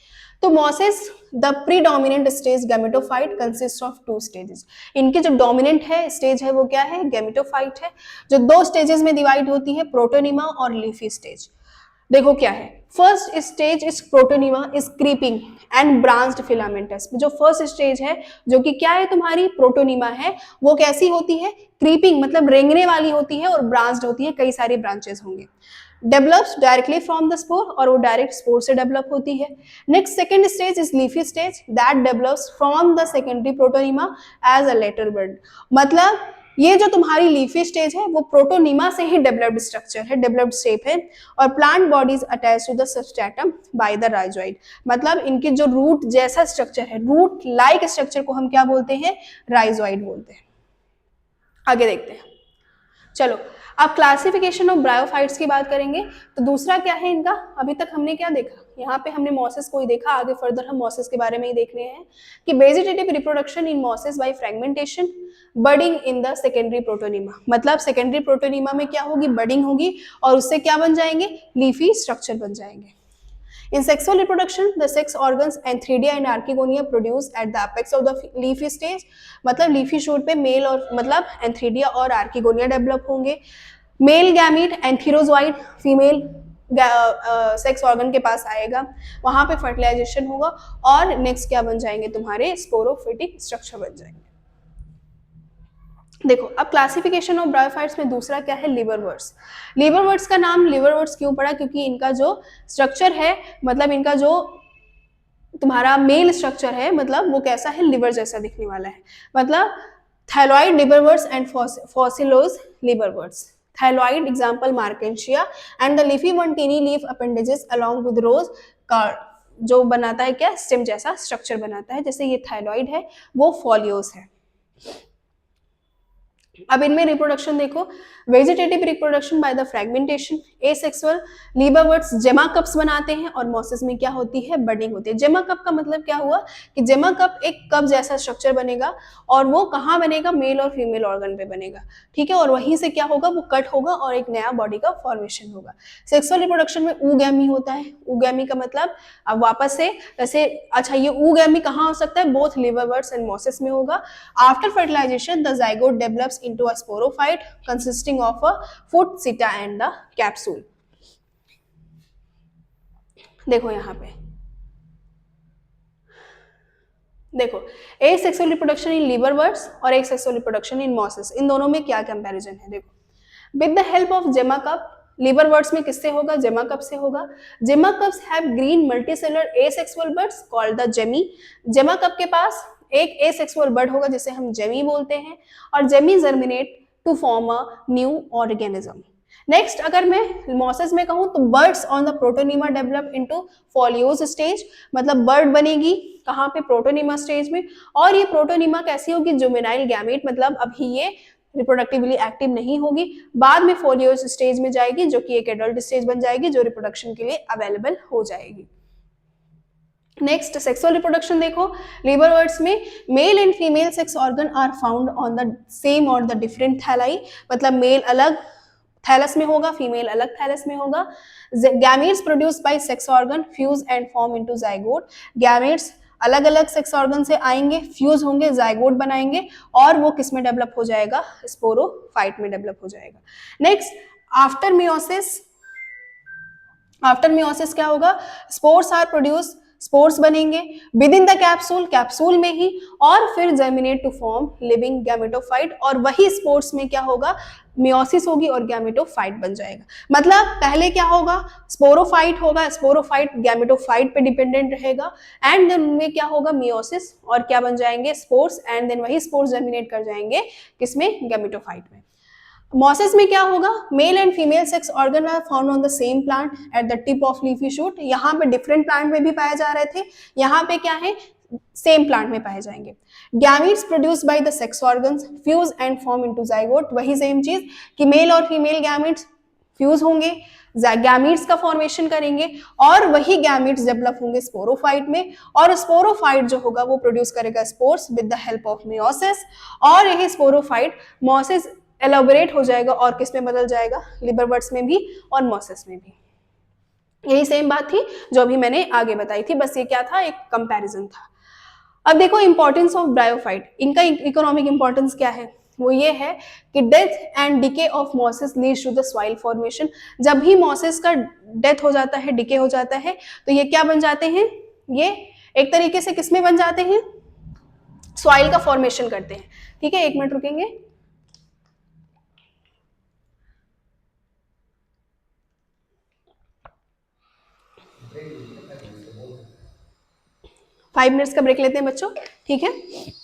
तो mosses the predominant stage gametophyte consist of 2 stages. इनके जो डोमिनेंट है स्टेज है वो क्या है, गैमेटोफाइट है, जो 2 स्टेजेस में डिवाइड होती है, प्रोटोनिमा और लीफी स्टेज। देखो क्या है, first stage is protonema is creeping and branched filamentous. जो फर्स्ट स्टेज है जो कि क्या है तुम्हारी प्रोटोनिमा है, वो कैसी होती है, क्रीपिंग मतलब रेंगने वाली होती है और ब्रांच्ड होती है, कई सारे ब्रांचेस होंगे। Develops directly from the spore, और वो डायरेक्ट स्पोर से डेवलप होती है। Next second stage is leafy stage that develops from the secondary protonema as a lateral bud. मतलब ये जो तुम्हारी लीफी स्टेज है वो प्रोटोनिमा से ही डेवलप्ड स्ट्रक्चर है, डेवलप्ड शेप है, और plant bodies attach to the substratum by the rhizoid. मतलब इनके जो रूट जैसा स्ट्रक्चर है, रूट लाइक स्ट्रक्चर को हम क्या बोलते हैं, राइजोइड बोलते हैं। आगे देखते हैं, चलो अब क्लासिफिकेशन ऑफ ब्रायोफाइट्स की बात करेंगे। तो दूसरा क्या है इनका, अभी तक हमने क्या देखा, यहाँ पे हमने मॉसेस को ही देखा, आगे फर्दर हम मॉसेस के बारे में ही देख रहे हैं कि vegetative reproduction in mosses by fragmentation, budding in the secondary protonema. मतलब सेकेंडरी प्रोटोनिमा में क्या होगी, बडिंग होगी, और उससे क्या बन जाएंगे, लीफी स्ट्रक्चर बन जाएंगे। In sexual reproduction, the sex organs antheridia and archegonia produced at the apex of the leafy stage। मतलब लीफी शूट पे मेल और मतलब एंथ्रीडिया और आर्किगोनिया डेवलप होंगे। Male gamete antherozoid female sex organ के पास आएगा, वहां पे फर्टिलाइजेशन होगा, और नेक्स्ट क्या बन जाएंगे तुम्हारे स्पोरोफिटिक स्ट्रक्चर बन जाएंगे। देखो अब क्लासिफिकेशन ऑफ ब्रायोफाइट्स में दूसरा क्या है, लिवरवर्ट्स। लिवरवर्ट्स का नाम लिवरवर्ट्स क्यों पड़ा, क्योंकि इनका जो स्ट्रक्चर है, मतलब इनका जो तुम्हारा मेल स्ट्रक्चर है, मतलब वो कैसा है, लिवर जैसा दिखने वाला है। मतलब thalloid liverworts and foliose liverworts. Thalloid example Marchantia and the leafy one tiny leaf appendages along with rows का जो बनाता है क्या, स्टेम जैसा स्ट्रक्चर बनाता है, जैसे ये थायलॉइड है, वो फॉलियोस है। अब इनमें रिप्रोडक्शन देखो, vegetative reproduction by the fragmentation, asexual liverworts gemma cups बनाते हैं, और मॉसेस में क्या होती है, बडिंग होती है। जेमा कप का मतलब क्या हुआ कि जेमा कप एक कप जैसा स्ट्रक्चर बनेगा, और वो कहाँ बनेगा, मेल और फीमेल ऑर्गन पे बनेगा, ठीक है, और वहीं से क्या होगा, वो कट होगा और एक नया बॉडी का फॉर्मेशन होगा। सेक्सुअल रिप्रोडक्शन में ऊगैमी होता है। ऊगैमी का मतलब अब वापस से वैसे, अच्छा ये ऊगैमी कहाँ हो सकता है, बोथ लिवरवर्ट्स एंड मॉसेस में होगा। After fertilization the zygote develops into a sporophyte consisting of a foot, seta and the capsule। देखो यहाँ पे देखो, एक सेक्सुअल रिप्रोडक्शन इन लिवरवर्ट्स और एक सेक्सुअल रिप्रोडक्शन इन मॉसेस, इन दोनों में क्या कंपैरिजन है। देखो, विद द हेल्प ऑफ जेमा कप, लिवरवर्ट्स में किससे होगा, जेमा कप से होगा। जेमा cups have green multicellular asexual birds called the Jamie. जेमा कप के पास एक एसेक्सुअल बर्ड होगा जिसे हम जेमी बोलते हैं, और gemmae germinate to form a new organism. Next अगर मैं मॉसेस में कहूं तो buds on the protonema develop into foliose stage. मतलब बर्ड बनेगी कहाँ पे, प्रोटोनिमा स्टेज में, और ये प्रोटोनिमा कैसी होगी, जुवेनाइल गैमेट, मतलब अभी ये रिप्रोडक्टिवली एक्टिव नहीं होगी, बाद में फोलियोज स्टेज में जाएगी, जो कि एक एडल्ट स्टेज बन जाएगी, जो रिप्रोडक्शन के लिए अवेलेबल हो जाएगी। नेक्स्ट सेक्सुअल रिप्रोडक्शन देखो, लिवरवर्ट्स में male and female sex organ are found on the same और द डिफरेंट थैलाई। मतलब मेल अलग थैलस में होगा, फीमेल अलग थैलस में होगा। Gametes produced by sex organ fuse and form into zygote. Gametes अलग अलग सेक्स ऑर्गन से आएंगे, फ्यूज होंगे, जाइगोट बनाएंगे, और वो किस में डेवलप हो जाएगा, स्पोरोफाइट में डेवलप हो जाएगा। Next after meiosis, after meiosis क्या होगा, स्पोर्स आर प्रोड्यूस, स्पोर्स बनेंगे within the capsule, capsule में ही, और फिर germinate to form living gametophyte, और वही स्पोर्स में क्या होगा, मियोसिस होगी और गैमेटोफाइट बन जाएगा। मतलब पहले क्या होगा, स्पोरोफाइट होगा, स्पोरोफाइट गैमेटोफाइट पे डिपेंडेंट रहेगा, एंड देन उनमें क्या होगा, मियोसिस, और क्या बन जाएंगे, स्पोर्स, एंड देन वही स्पोर्स जर्मिनेट कर जाएंगे किसमें, गैमेटोफाइट में। मॉसेस में क्या होगा, male and female sex organ are found on the same plant at the tip of leafy shoot. यहाँ पे डिफरेंट प्लांट में भी पाए जा रहे थे, यहाँ पे क्या है, सेम प्लांट में पाए जाएंगे। Gametes produced by the sex organs fuse and form into zygote. वही सेम चीज कि मेल और फीमेल गैमीट्स फ्यूज होंगे, गैमीट्स का फॉर्मेशन करेंगे, और वही गैमीट्स डेवलप होंगे स्पोरोफाइट में, और स्पोरोफाइट जो होगा वो प्रोड्यूस करेगा spores with the help of meiosis, और यही स्पोरोफाइट मॉसेस एलोबरेट हो जाएगा और किस में बदल जाएगा, लिवरवर्ट्स में भी और मॉसेस में भी। यही सेम बात थी जो अभी मैंने आगे बताई थी, बस ये क्या था, एक कंपैरिजन था। अब देखो इंपॉर्टेंस ऑफ ब्रायोफाइट, इनका इकोनॉमिक इंपॉर्टेंस क्या है। वो ये है कि death and decay of mosses leads to the soil formation. जब भी मॉसेस का डेथ हो जाता है, डिके हो जाता है, तो ये क्या बन जाते हैं, ये एक तरीके से किसमें बन जाते हैं, सॉइल का फॉर्मेशन करते हैं। ठीक है, 1 मिनट रुकेंगे। ब्रेक लीजिए 5 मिनट का बोल। 5 मिनट्स का ब्रेक लेते हैं बच्चों, ठीक है।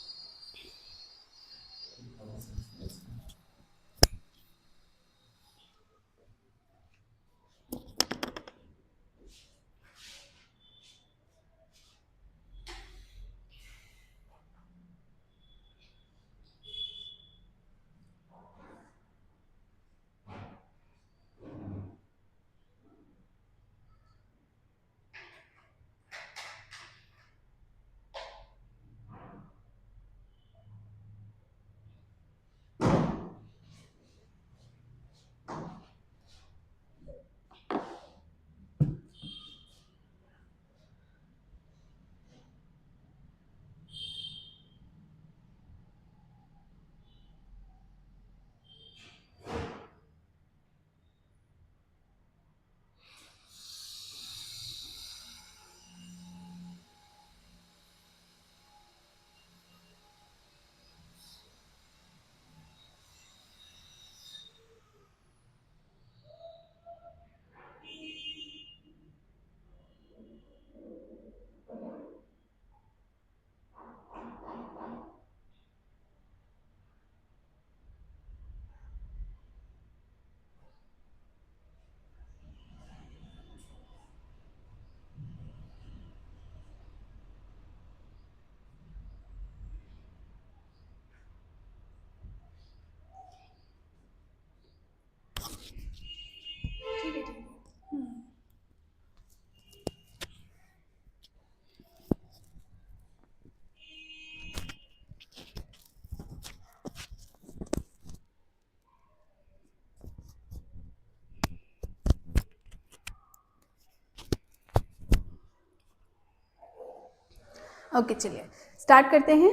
ओके, चलिए स्टार्ट करते हैं।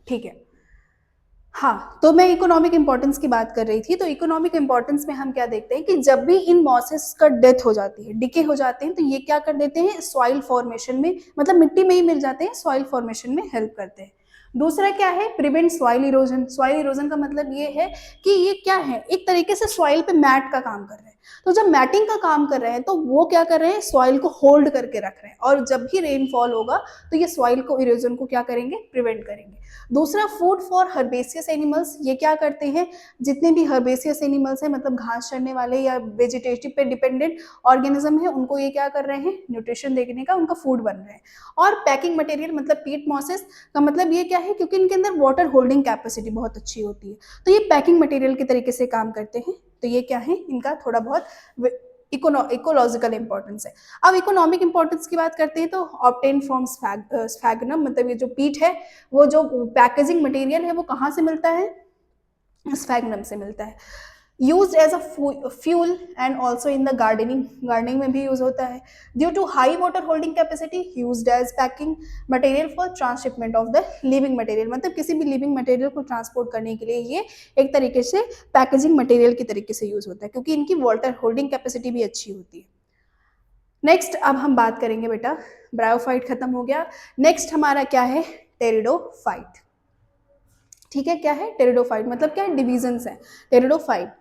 ठीक है, हाँ, तो मैं इकोनॉमिक इंपॉर्टेंस की बात कर रही थी। तो इकोनॉमिक इंपॉर्टेंस में हम क्या देखते हैं कि जब भी इन मॉसेस का डेथ हो जाती है, डिके हो जाते हैं, तो ये क्या कर देते हैं, सॉइल फॉर्मेशन में, मतलब मिट्टी में ही मिल जाते हैं, सॉइल फॉर्मेशन में हेल्प करते हैं। दूसरा क्या है, prevent soil erosion. Soil erosion का मतलब ये है कि ये क्या है, एक तरीके से सॉइल पे मैट का काम कर रहे हैं। तो जब मैटिंग का काम कर रहे हैं तो वो क्या कर रहे हैं, सॉइल को होल्ड करके रख रहे हैं, और जब भी रेनफॉल होगा तो ये सॉइल को इरोजन को क्या करेंगे, प्रिवेंट करेंगे। दूसरा, फूड फॉर हर्बेसियस एनिमल्स। ये क्या करते हैं, जितने भी हर्बेसियस एनिमल्स हैं, मतलब घास चरने वाले या वेजिटेटिव पे डिपेंडेंट ऑर्गेनिज्म है, उनको ये क्या कर रहे हैं, न्यूट्रिशन देने का उनका फूड बन रहे हैं। और पैकिंग मटेरियल, मतलब पीट मॉसेस का मतलब ये क्या है, क्योंकि इनके अंदर वाटर होल्डिंग कैपेसिटी बहुत अच्छी होती है, तो ये पैकिंग मटेरियल के तरीके से काम करते हैं। तो ये क्या है, इनका थोड़ा बहुत इकोलॉजिकल इंपॉर्टेंस है। अब इकोनॉमिक इंपॉर्टेंस की बात करते हैं तो ऑब्टेन फ्रॉम स्फैगनम, मतलब ये जो पीट है, वो जो पैकेजिंग मटेरियल है, वो कहाँ से मिलता है, स्फैगनम से मिलता है। Used as a fuel and also in the gardening, gardening में भी यूज होता है। Due to high water holding capacity, used as packing material for transshipment of the living material, मतलब किसी भी लिविंग मटेरियल को ट्रांसपोर्ट करने के लिए ये एक तरीके से पैकेजिंग मटेरियल के तरीके से यूज होता है, क्योंकि इनकी वाटर होल्डिंग कैपेसिटी भी अच्छी होती है। नेक्स्ट अब हम बात करेंगे बेटा, ब्रायोफाइट खत्म हो गया। नेक्स्ट हमारा क्या है, टेरिडोफाइट। ठीक है, क्या है टेरिडोफाइट, मतलब क्या है, डिविजन्स है टेरिडोफाइट।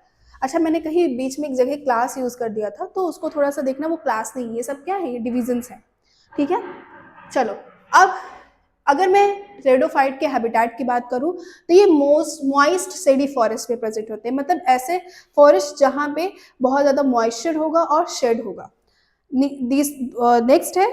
अच्छा, मैंने कहीं बीच में एक जगह क्लास यूज कर दिया था, तो उसको थोड़ा सा देखना, वो क्लास नहीं, ये सब क्या है, ये डिविजन्स है। ठीक है, चलो अब अगर मैं टेरिडोफाइट के हैबिटेट की बात करूं तो ये मोस्ट मॉइस्ट सेडी फॉरेस्ट में प्रेजेंट होते हैं, मतलब ऐसे फॉरेस्ट जहां पे बहुत ज्यादा मॉइस्चर होगा और शेड होगा। नेक्स्ट है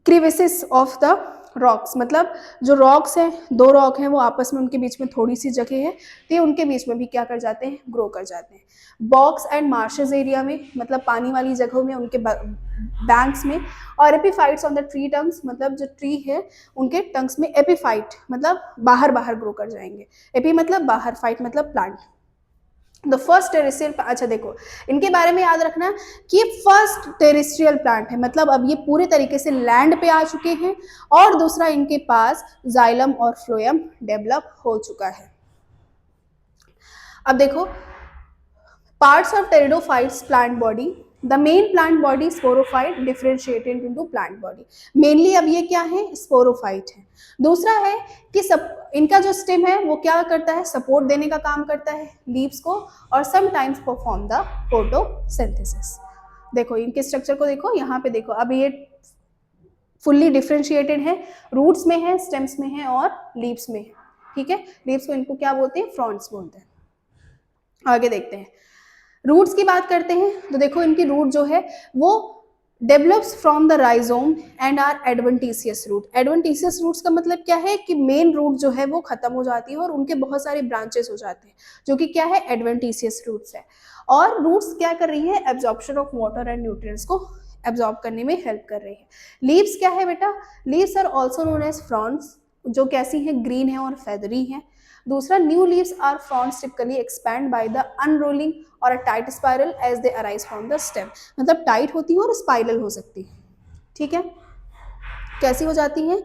क्रीविसेस ऑफ द रॉक्स, मतलब जो रॉक्स हैं, दो रॉक हैं, वो आपस में उनके बीच में थोड़ी सी जगह है, तो ये उनके बीच में भी क्या कर जाते हैं, ग्रो कर जाते हैं। बॉक्स एंड मार्शेस एरिया में, मतलब पानी वाली जगहों में, उनके बैंक्स में। और epiphytes on the tree tongues, मतलब जो ट्री है उनके टंग्स में एपीफाइट, मतलब बाहर बाहर ग्रो कर जाएंगे। एपी मतलब बाहर, फाइट मतलब प्लांट। द फर्स्ट टेरेस्ट्रियल, अच्छा देखो इनके बारे में याद रखना कि ये फर्स्ट टेरेस्ट्रियल प्लांट है, मतलब अब ये पूरे तरीके से लैंड पे आ चुके हैं। और दूसरा, इनके पास जाइलम और फ्लोएम डेवलप हो चुका है। अब देखो, parts of pteridophytes plant body, the main plant body sporophyte differentiated into plant body. mainly अब ये क्या है, sporophyte है. दूसरा है कि इनका जो स्टेम है वो क्या करता है, सपोर्ट देने का काम करता है लीव्स को, और समटाइम्स परफॉर्म द फोटोसिंथेसिस. देखो इनके स्ट्रक्चर को देखो, यहाँ पे देखो, अब ये फुल्ली डिफ्रेंशिएटेड है, रूट्स में है, स्टेम्स में है और लीव्स में है. ठीक है, लीव्स को इनको क्या बोलते हैं, फ्रॉन्ट्स बोलते हैं. आगे देखते हैं, रूट्स की बात करते हैं. तो देखो इनकी रूट जो है वो develops from the rhizome and are adventitious root. Adventitious roots का मतलब क्या है कि मेन रूट जो है वो खत्म हो जाती है और उनके बहुत सारे ब्रांचेस हो जाते हैं, जो कि क्या है, एडवेंटिशियस रूट्स है. और रूट्स क्या कर रही है, absorption of water and nutrients को एब्जॉर्ब करने में हेल्प कर रही है. लीव्स क्या है बेटा, leaves are also known as fronds, जो कैसी है, ग्रीन है और फेदरी है. दूसरा, new leaves are fronds typically expand by the unrolling और a tight spiral as they arise from the stem. मतलब टाइट होती है और स्पाइरल हो सकती है. ठीक है, कैसी हो जाती है,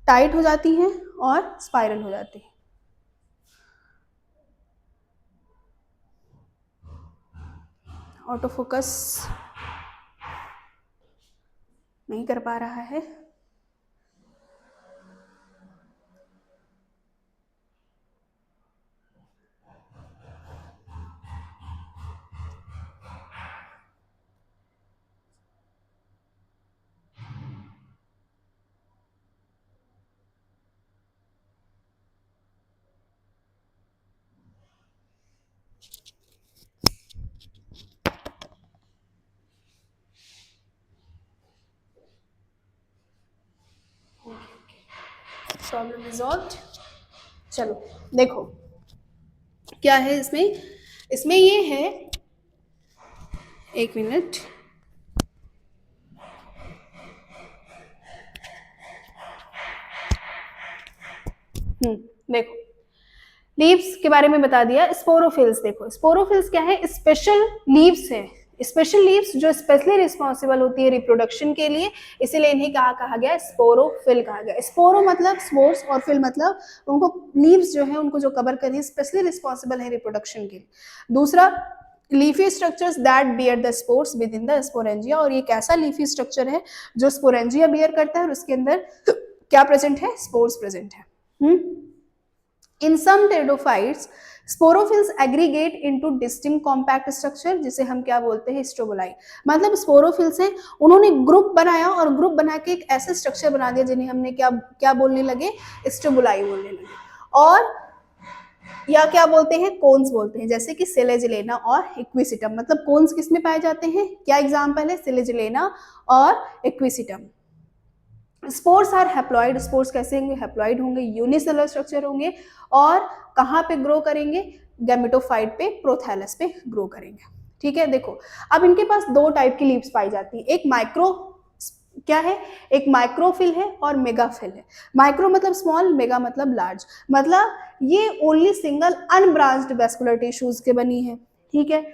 टाइट हो जाती है और स्पाइरल हो जाती है. ऑटो फोकस नहीं कर पा रहा है. Problem resolved. चलो देखो क्या है इसमें, इसमें ये है, एक मिनट, देखो लीव्स के बारे में बता दिया. स्पोरोफिल्स, देखो स्पोरोफिल्स क्या है, स्पेशल लीव्स है, स्पेशल लीव्स जो स्पेशली रिस्पॉन्सिबल होती है रिप्रोडक्शन के लिए, इसीलिए इन्हें कहा गया, स्पोरोफिल कहा गया. स्पोरो मतलब स्पोर्स और फिल मतलब उनको लीव्स जो है उनको जो कवर कर रही है, स्पेशली रिस्पॉन्सिबल है रिप्रोडक्शन के लिए. दूसरा, leafy structures that bear the spores with in the sporangia, और ये कैसा लीफी स्ट्रक्चर है जो स्पोरेंजिया बियर करता है और उसके अंदर क्या प्रेजेंट है, स्पोर्स प्रेजेंट है. In some pteridophytes, sporophylls aggregate into distinct compact structure, जिसे हम क्या बोलते हैं, स्ट्रोबोलाई. मतलब स्पोरोफिल्स हैं, उन्होंने ग्रुप बनाया और ग्रुप बना के एक ऐसे स्ट्रक्चर बना दिया जिन्हें हमने क्या बोलने लगे, स्ट्रोबोलाई बोलने लगे. और या क्या बोलते हैं, कोन्स बोलते हैं, जैसे कि सेलेजिलेना और इक्विसिटम. मतलब कोन्स किस में पाए जाते हैं, क्या एग्जाम्पल है, सेलेजिलेना और equisetum. Spores are haploid, spores कैसे होंगे, हैप्लॉइड होंगे, यूनिसेलुलर स्ट्रक्चर होंगे, और कहाँ पे ग्रो करेंगे, गैमेटोफाइट पे, प्रोथैलस पे ग्रो करेंगे. ठीक है, देखो अब इनके पास दो टाइप की लीव्स पाई जाती है, एक माइक्रो क्या है, एक माइक्रोफिल है और मेगाफिल है. माइक्रो मतलब स्मॉल, मेगा मतलब लार्ज. मतलब ये only single unbranched vascular tissues के बनी है. ठीक है,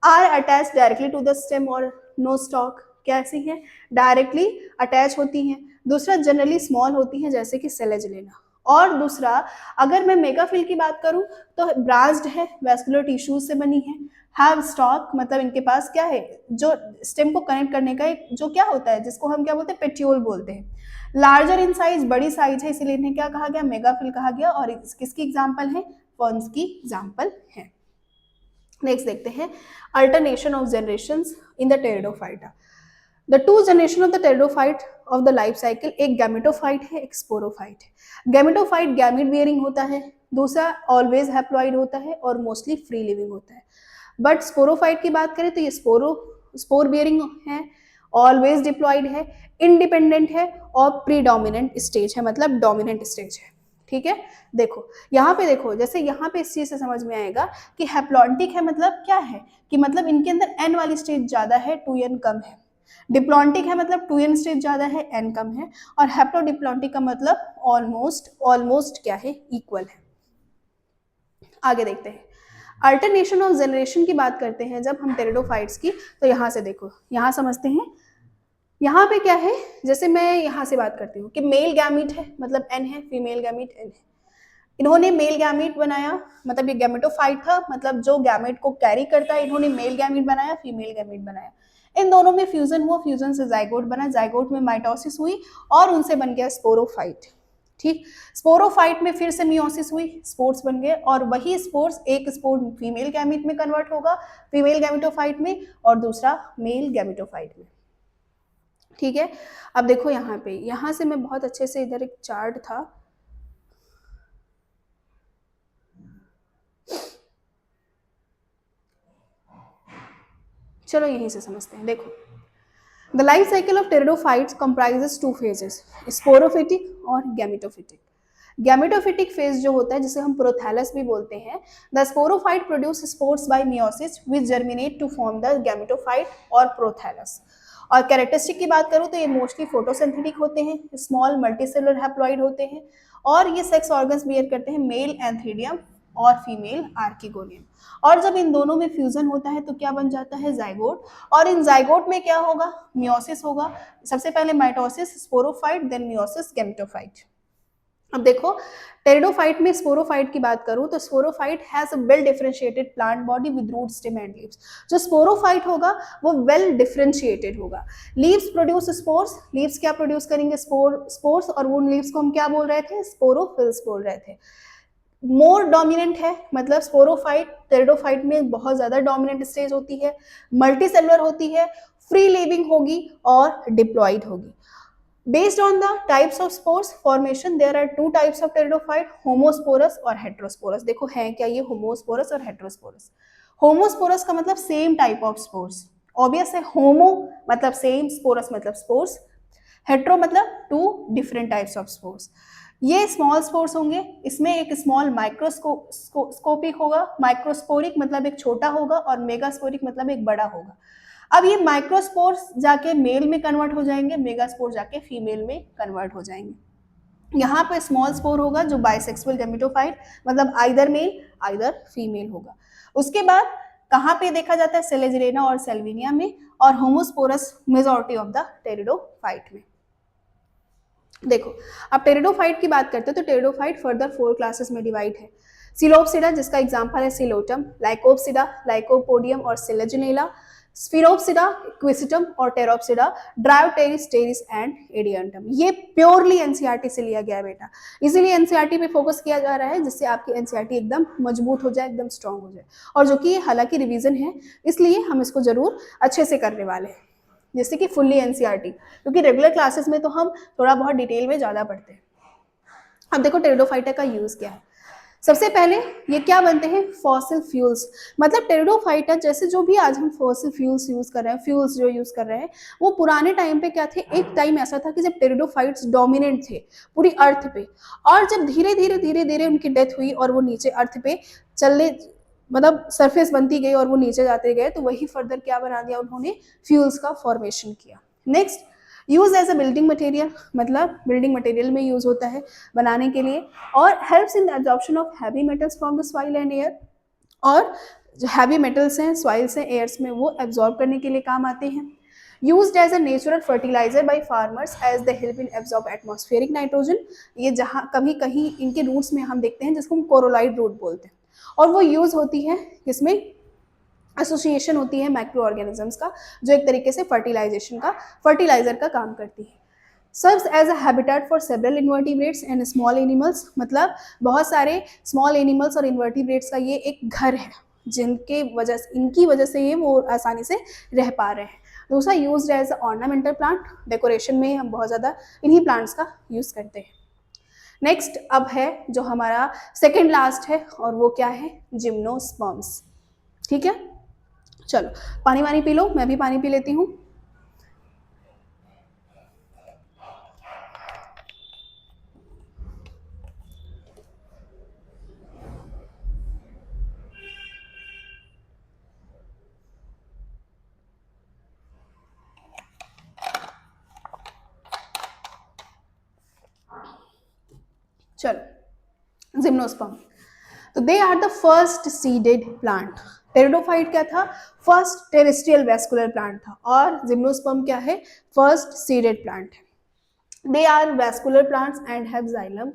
are attach directly to the stem और नो स्टॉक, कैसी है, डायरेक्टली अटैच होती हैं. दूसरा, जनरली स्मॉल होती हैं, जैसे कि सेलेजिलेना. और दूसरा, अगर मैं मेगाफिल की बात करूं तो ब्रांच्ड है, वेस्कुलर टिश्यूज से बनी है. हैव स्टॉक मतलब इनके पास क्या है, जो स्टेम को कनेक्ट करने का एक जो क्या होता है, जिसको हम क्या बोलते हैं, पेट्यूल बोलते हैं. लार्जर इन साइज, बड़ी साइज है, इसीलिए इन्हें क्या कहा गया, मेगाफिल कहा गया. और किसकी एग्जाम्पल है, फर्न्स की एग्जाम्पल है. नेक्स्ट देखते हैं, alternation of generations in the pteridophyta. The two generation of the pteridophyte of the life cycle, एक गैमेटोफाइट है, एक स्पोरोफाइट है. गैमेटोफाइट गैमेट बियरिंग होता है, दूसरा ऑलवेज हैप्लॉइड होता है और मोस्टली फ्री लिविंग होता है. बट स्पोरोफाइट की बात करें तो ये स्पोर बियरिंग है, ऑलवेज डिप्लॉइड है, इंडिपेंडेंट है और प्रीडोमिनेंट स्टेज है, मतलब डोमिनेंट स्टेज है. ठीक है, देखो यहाँ पे, देखो जैसे यहाँ पे इस चीज से समझ में आएगा कि हैप्लॉन्टिक है मतलब क्या है, कि मतलब इनके अंदर एन वाली स्टेज ज्यादा है, 2n कम है. डिप्लॉन्टिक है मतलब 2n स्टेज ज्यादा है, n कम है. और हैप्लोडिप्लॉन्टिक का मतलब ऑलमोस्ट क्या है, इक्वल है. आगे देखते हैं, अल्टरनेशन ऑफ जनरेशन की बात करते हैं जब हम टेरिडोफाइट्स की. तो यहाँ से देखो, यहाँ समझते हैं, यहाँ पे क्या है, जैसे मैं यहाँ से बात करती हूँ कि मेल गैमीट है मतलब n है, फीमेल गैमीट n है. इन्होंने मेल गैमेट बनाया, मतलब ये गैमेटोफाइट था, मतलब जो गैमेट को कैरी करता है। इन्होंने मेल गैमेट बनाया, फीमेल गैमेट बनाया। इन दोनों में फ्यूजन हुआ, फ्यूजन से जाइगोट बना, जाइगोट में माइटोसिस हुई और उनसे बन गया स्पोरोफाइट। ठीक, स्पोरोफाइट में फिर से मियोसिस हुई, स्पोर्स बन गए, और वही स्पोर्स, एक स्पोर फीमेल गैमेट में कन्वर्ट होगा, फीमेल गैमेटोफाइट में, और दूसरा मेल गैमेटोफाइट में। ठीक है, अब देखो यहाँ पे, यहाँ से मैं बहुत अच्छे से, इधर एक चार्ट था, चलो यहीं से समझते हैं। देखो, the life cycle of pteridophytes comprises two phases, sporophytic और गैमेटोफिटिक। गैमेटोफिटिक फेज जो होता है, जिसे हम प्रोथैलस भी बोलते हैं, the sporophyte produce spores by meiosis which germinate to form the gametophyte और प्रोथैलस। और कैरेक्टरिस्टिक की बात करूं तो ये मोस्टली फोटोसिंथेटिक होते हैं, स्मॉल मल्टीसेलुलर हैप्लॉइड होते हैं, और ये सेक्स ऑर्गन्स बियर करते हैं, मेल एंथीडियम और फीमेल आर्किगोनियम। और जब इन दोनों में फ्यूजन होता है तो क्या बन जाता है, जाइगोट। और इन जाइगोट में क्या होगा, मियोसिस होगा। सबसे पहले mitosis, sporophyte, then meiosis, gametophyte. अब देखो, टेरिडोफाइट में स्पोरोफाइट की बात करूं तो sporophyte has a well differentiated plant body with root, stem and leaves. जो स्पोरोफाइट होगा वो वेल डिफरेंशिएटेड होगा। लीव्स प्रोड्यूस स्पोर्स, लीव्स क्या प्रोड्यूस करेंगे, स्पोर्स, और उन लीव्स को हम क्या बोल रहे थे, स्पोरोफिल्स बोल रहे थे। मोर डोमिनेंट है, मतलब स्पोरोफाइट टेरिडोफाइट में बहुत ज्यादा डोमिनेंट स्टेज होती है, मल्टीसेलुलर होती है, फ्री लिविंग होगी और डिप्लॉइड होगी। Based on the types of spores formation, there are two types of pteridophyte, homosporous और heterosporous। देखो है क्या ये homosporous और heterosporous। homosporous का मतलब same type of spores, obvious है, homo मतलब same, sporous मतलब spores, hetero मतलब two different types of spores। ये स्मॉल स्पोर्स होंगे, इसमें एक स्मॉल माइक्रोस्कोपिक होगा, माइक्रोस्पोरिक मतलब एक छोटा होगा, और मेगास्पोरिक मतलब एक बड़ा होगा। अब ये माइक्रोस्पोर्स जाके मेल में कन्वर्ट हो जाएंगे, मेगास्पोर जाके फीमेल में कन्वर्ट हो जाएंगे। यहाँ पे स्मॉल स्पोर होगा जो बाइसेक्सुअल गैमेटोफाइट, मतलब आइदर मेल आइदर फीमेल होगा। उसके बाद कहाँ पे देखा जाता है, सेलेजरेना और सेल्विनिया में, और homosporous majority of the pteridophyte में। देखो, अब टेरिडोफाइट की बात करते हैं तो टेरिडोफाइट फर्दर 4 क्लासेस में डिवाइड है। सिलोप्सिडा, जिसका एग्जांपल है सिलोटम, लाइकोप्सिडा, लाइकोपोडियम और सिलेजुनेला, स्फीरोप्सिडा, क्विसिटम और pteropsida, dryopteris, pteris and adiantum. ये प्योरली एनसीईआरटी से लिया गया है बेटा, इसीलिए एनसीईआरटी पे फोकस किया जा रहा है, जिससे आपकी एनसीईआरटी एकदम मजबूत हो जाए, एकदम स्ट्रांग हो जाए। और जो कि हालांकि रिवीजन है, इसलिए हम इसको जरूर अच्छे से करने वाले हैं, जैसे कि फुल्ली एनसीईआरटी, क्योंकि रेगुलर क्लासेस में तो हम थोड़ा बहुत डिटेल में ज़्यादा पढ़ते हैं। अब देखो टेरिडोफाइटा का यूज़ क्या है। सबसे पहले ये क्या बनते हैं, फॉसिल फ्यूल्स। मतलब टेरिडोफाइटा जैसे जो भी आज हम फॉसिल फ्यूल्स यूज़ कर रहे हैं, फ्यूल्स जो यूज़ कर रहे हैं, वो पुराने टाइम पे क्या थे, एक टाइम ऐसा था कि जब टेरिडोफाइट्स डोमिनेंट थे पूरी अर्थ पे, और जब धीरे धीरे धीरे धीरे उनकी डेथ हुई और वो नीचे अर्थ पे चलने, मतलब सरफेस बनती गई और वो नीचे जाते गए, तो वही फर्दर क्या बना दिया उन्होंने, फ्यूल्स का फॉर्मेशन किया। Next, use as a building material, मतलब बिल्डिंग मटेरियल में यूज होता है बनाने के लिए, और helps in the absorption of heavy metals from the soil and air. और जो हैवी मेटल्स हैं सॉइल से, एयर्स में, वो एब्जॉर्ब करने के लिए काम आते हैं। Used as a natural fertiliser by farmers as the help in absorb atmospheric nitrogen. ये जहाँ कभी कहीं इनके रूट्स में हम देखते हैं, जिसको हम कोरोलाइड रूट बोलते हैं, और वो यूज होती है जिसमें एसोसिएशन होती है माइक्रो ऑर्गेनिजम्स का, जो एक तरीके से फर्टिलाइजर का काम करती है। Serves as a habitat for several invertebrates and small animals, मतलब बहुत सारे स्मॉल एनिमल्स और इन्वर्टिब्रेट्स का ये एक घर है, इनकी वजह से ये वो आसानी से रह पा रहे हैं। दूसरा, use as a ornamental plant, decoration में हम बहुत ज़्यादा इन्हीं प्लांट्स का यूज़ करते हैं। नेक्स्ट अब है जो हमारा सेकेंड लास्ट है, और वो क्या है, जिम्नोस्पर्म्स। ठीक है, चलो पानी वानी पी लो, मैं भी पानी पी लेती हूँ। चलो, जिम्नोस्पर्म, तो they are the first seeded plant. Pteridophyte क्या था, फर्स्ट टेरेस्ट्रियल वैस्कुलर प्लांट था, और जिम्नोस्पर्म क्या है, फर्स्ट सीडेड प्लांट है। They are vascular plants and have xylem.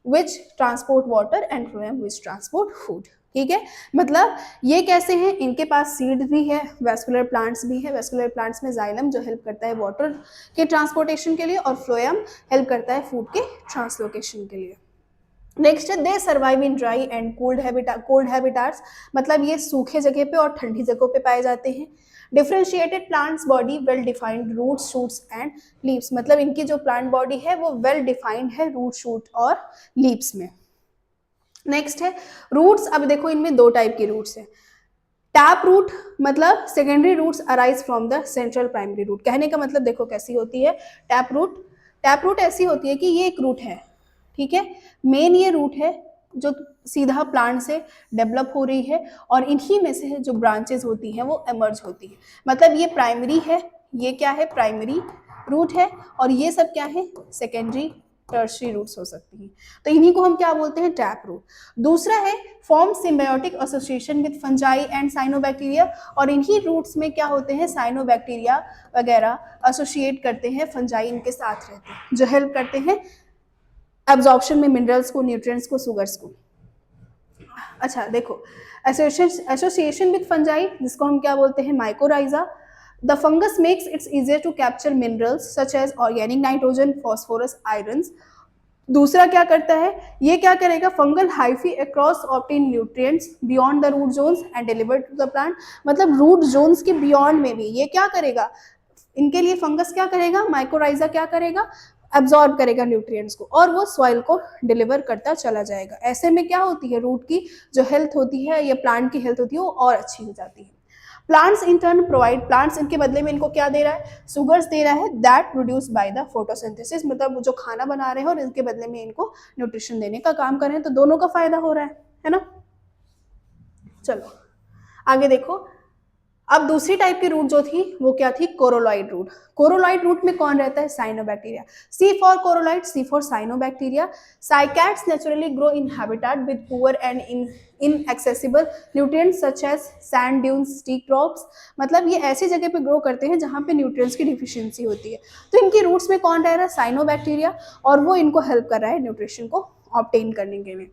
Which transport water and phloem which transport food. ठीक है, मतलब ये कैसे हैं, इनके पास सीड भी है, वेस्कुलर प्लांट्स भी है। वेस्कुलर प्लांट्स में जाइलम जो हेल्प करता है वाटर के ट्रांसपोर्टेशन के लिए, और फ्लोएम हेल्प करता है फूड के ट्रांसलोकेशन के लिए। नेक्स्ट है दे survive in dry and cold habitats, मतलब ये सूखे जगह पे और ठंडी जगहों पे पाए जाते हैं। Differentiated plants body well defined root shoots and leaves, मतलब इनकी जो प्लांट बॉडी है वो वेल डिफाइंड है रूट शूट और लीव्स में। नेक्स्ट है रूट्स, अब देखो इनमें दो टाइप की रूट्स है। टैप रूट मतलब secondary roots arise from the central primary root. कहने का मतलब देखो कैसी होती है टैप रूट ऐसी होती है कि ये एक रूट है, ठीक है, मेन ये रूट है जो सीधा प्लांट से डेवलप हो रही है, और इन्हीं में से जो ब्रांचेस होती हैं वो एमर्ज होती है। मतलब ये प्राइमरी है, ये क्या है, प्राइमरी रूट है, और ये सब क्या है, सेकेंडरी टर्शियरी रूट्स हो सकती हैं। तो इन्हीं को हम क्या बोलते हैं, टैप रूट। दूसरा है form symbiotic association with fungi and cyanobacteria, और इन्हीं रूट्स में क्या होते हैं, साइनोबैक्टीरिया वगैरह एसोसिएट करते हैं, फंजाई इनके साथ रहते हैं, जो हेल्प करते हैं एब्जॉर्प्शन में मिनरल्स को, न्यूट्रिएंट्स को, सुगर्स को। अच्छा देखो, एसोसिएशन विद फंजाई जिसको हम क्या बोलते हैं, mycorrhiza. The fungus makes its easier to capture minerals such as organic nitrogen, phosphorus, irons. दूसरा क्या करता है, ये क्या करेगा, fungal hyphae across obtain nutrients beyond the root zones and deliver to the plant, मतलब रूट जोन्स के beyond में भी ये क्या करेगा, इनके लिए फंगस क्या करेगा, माइकोराइजा क्या करेगा, एब्जॉर्ब करेगा न्यूट्रिएंट्स को, और वो सॉइल को डिलीवर करता चला जाएगा। ऐसे में क्या होती है, रूट की जो हेल्थ होती है या प्लांट की हेल्थ होती है वो और अच्छी हो जाती है। Plants in turn provide, plants इनके बदले में इनको क्या दे रहा है, सुगर्स दे रहा है, that produce by the photosynthesis, मतलब जो खाना बना रहे हैं और इनके बदले में इनको न्यूट्रिशन देने का काम कर रहे हैं, तो दोनों का फायदा हो रहा है ना। चलो आगे देखो, अब दूसरी टाइप की रूट जो थी वो क्या थी, कोरोलॉइड रूट। कोरोलॉइड रूट में कौन रहता है, cyanobacteria. C for coralloid, C for cyanobacteria. Cycads naturally grow in habitat with poor and inaccessible nutrients such as sand dunes, steep rocks, मतलब ये ऐसी जगह पे ग्रो करते हैं जहाँ पे न्यूट्रिएंट्स की डिफिशियंसी होती है। तो इनकी रूट्स में कौन रह रहा है, साइनोबैक्टीरिया, और वो इनको हेल्प कर रहा है न्यूट्रिशन को ऑब्टेन करने के लिए।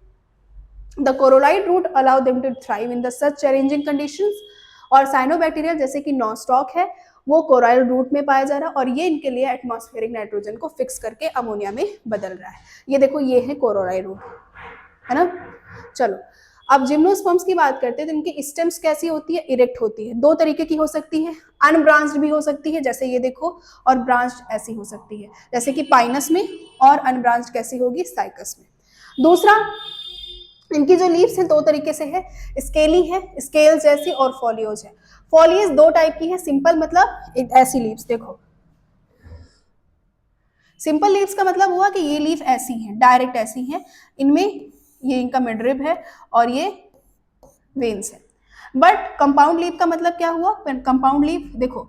The coralloid root allow them to thrive in the such challenging conditions, और साइनोबैक्टीरिया जैसे कि नॉस्टॉक है वो कोराइल रूट में पाया जा रहा है, और ये इनके लिए एटमॉस्फेरिक नाइट्रोजन को फिक्स करके अमोनिया में बदल रहा है। ये देखो ये है कोरोलॉइड रूट, है ना। चलो अब जिम्नोस्पर्म्स की बात करते हैं, तो इनकी स्टेम्स कैसी होती है, इरेक्ट होती है। दो तरीके की हो सकती है, अनब्रांच्ड भी हो सकती है जैसे ये देखो, और ब्रांच्ड ऐसी हो सकती है जैसे कि पाइनस में, और अनब्रांच्ड कैसी होगी, साइकस में। दूसरा, इनकी जो लीव्स है दो तरीके से है, स्केली है, स्केल जैसी, और फॉलियोज है। फॉलियोज दो टाइप की है, सिंपल मतलब ऐसी लीव्स, देखो सिंपल लीव्स का मतलब हुआ कि ये लीफ ऐसी हैं, डायरेक्ट ऐसी हैं, इनमें ये इनका मिडरिब है और ये वेन्स है। बट कंपाउंड लीफ का मतलब क्या हुआ, कंपाउंड लीफ देखो,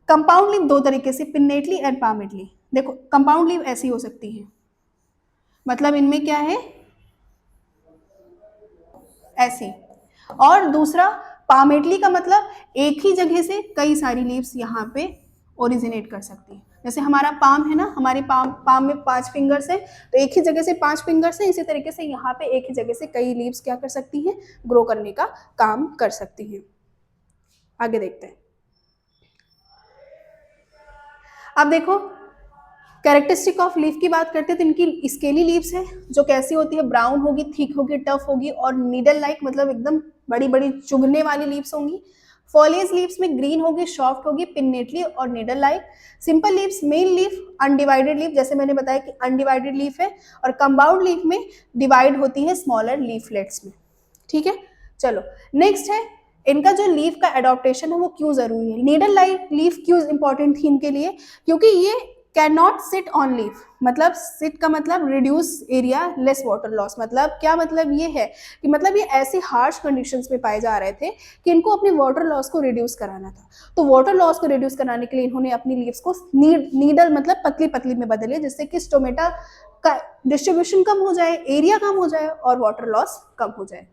कंपाउंड लीफ दो तरीके से, पिन्नेटली एंड पामेटली। देखो कंपाउंड लीफ ऐसी हो सकती है, मतलब इनमें क्या है, ऐसी, और दूसरा पामेटली का मतलब एक ही जगह से कई सारी लीव्स यहाँ पे ओरिजिनेट कर सकती है। जैसे हमारा पाम है ना, हमारी पाम में 5 फिंगर्स हैं, तो एक ही जगह से 5 फिंगर्स हैं, इसी तरीके से यहाँ पे एक ही जगह से कई लीव्स क्या कर सकती हैं, ग्रो करने का काम कर सकती हैं। आगे देखते हैं। अब देखो कैरेक्टरिस्टिक ऑफ लीफ की बात करते हैं, तो इनकी स्केली लीव्स है जो कैसी होती है, ब्राउन होगी, थिक होगी, टफ होगी, और नीडल लाइक मतलब एकदम बड़ी बड़ी चुभने वाली लीव्स होंगी। फॉलियस लीव्स में ग्रीन होगी, सॉफ्ट होगी, पिन्नेटली और needle like. Simple leaves, main leaf, undivided leaf, जैसे मैंने बताया कि अनडिवाइडेड लीफ है, और कंपाउंड लीफ में डिवाइड होती है स्मॉलर लीफलेट्स में। ठीक है, चलो नेक्स्ट है, इनका जो लीफ का एडॉप्टेशन है वो क्यों जरूरी है, नीडल लाइक लीफ क्यों इंपॉर्टेंट थी इनके लिए, क्योंकि ये can not sit on leaf, मतलब सिट का मतलब reduce area less water loss, मतलब क्या मतलब ये है कि मतलब ये ऐसी हार्श कंडीशंस में पाए जा रहे थे कि इनको अपने वाटर लॉस को रिड्यूस कराना था। तो वाटर लॉस को रिड्यूस कराने के लिए इन्होंने अपनी लीव्स को नीडल मतलब पतली पतली में बदले, जिससे कि स्टोमेटा का डिस्ट्रीब्यूशन कम हो जाए, एरिया कम हो जाए और वाटर लॉस कम हो जाए।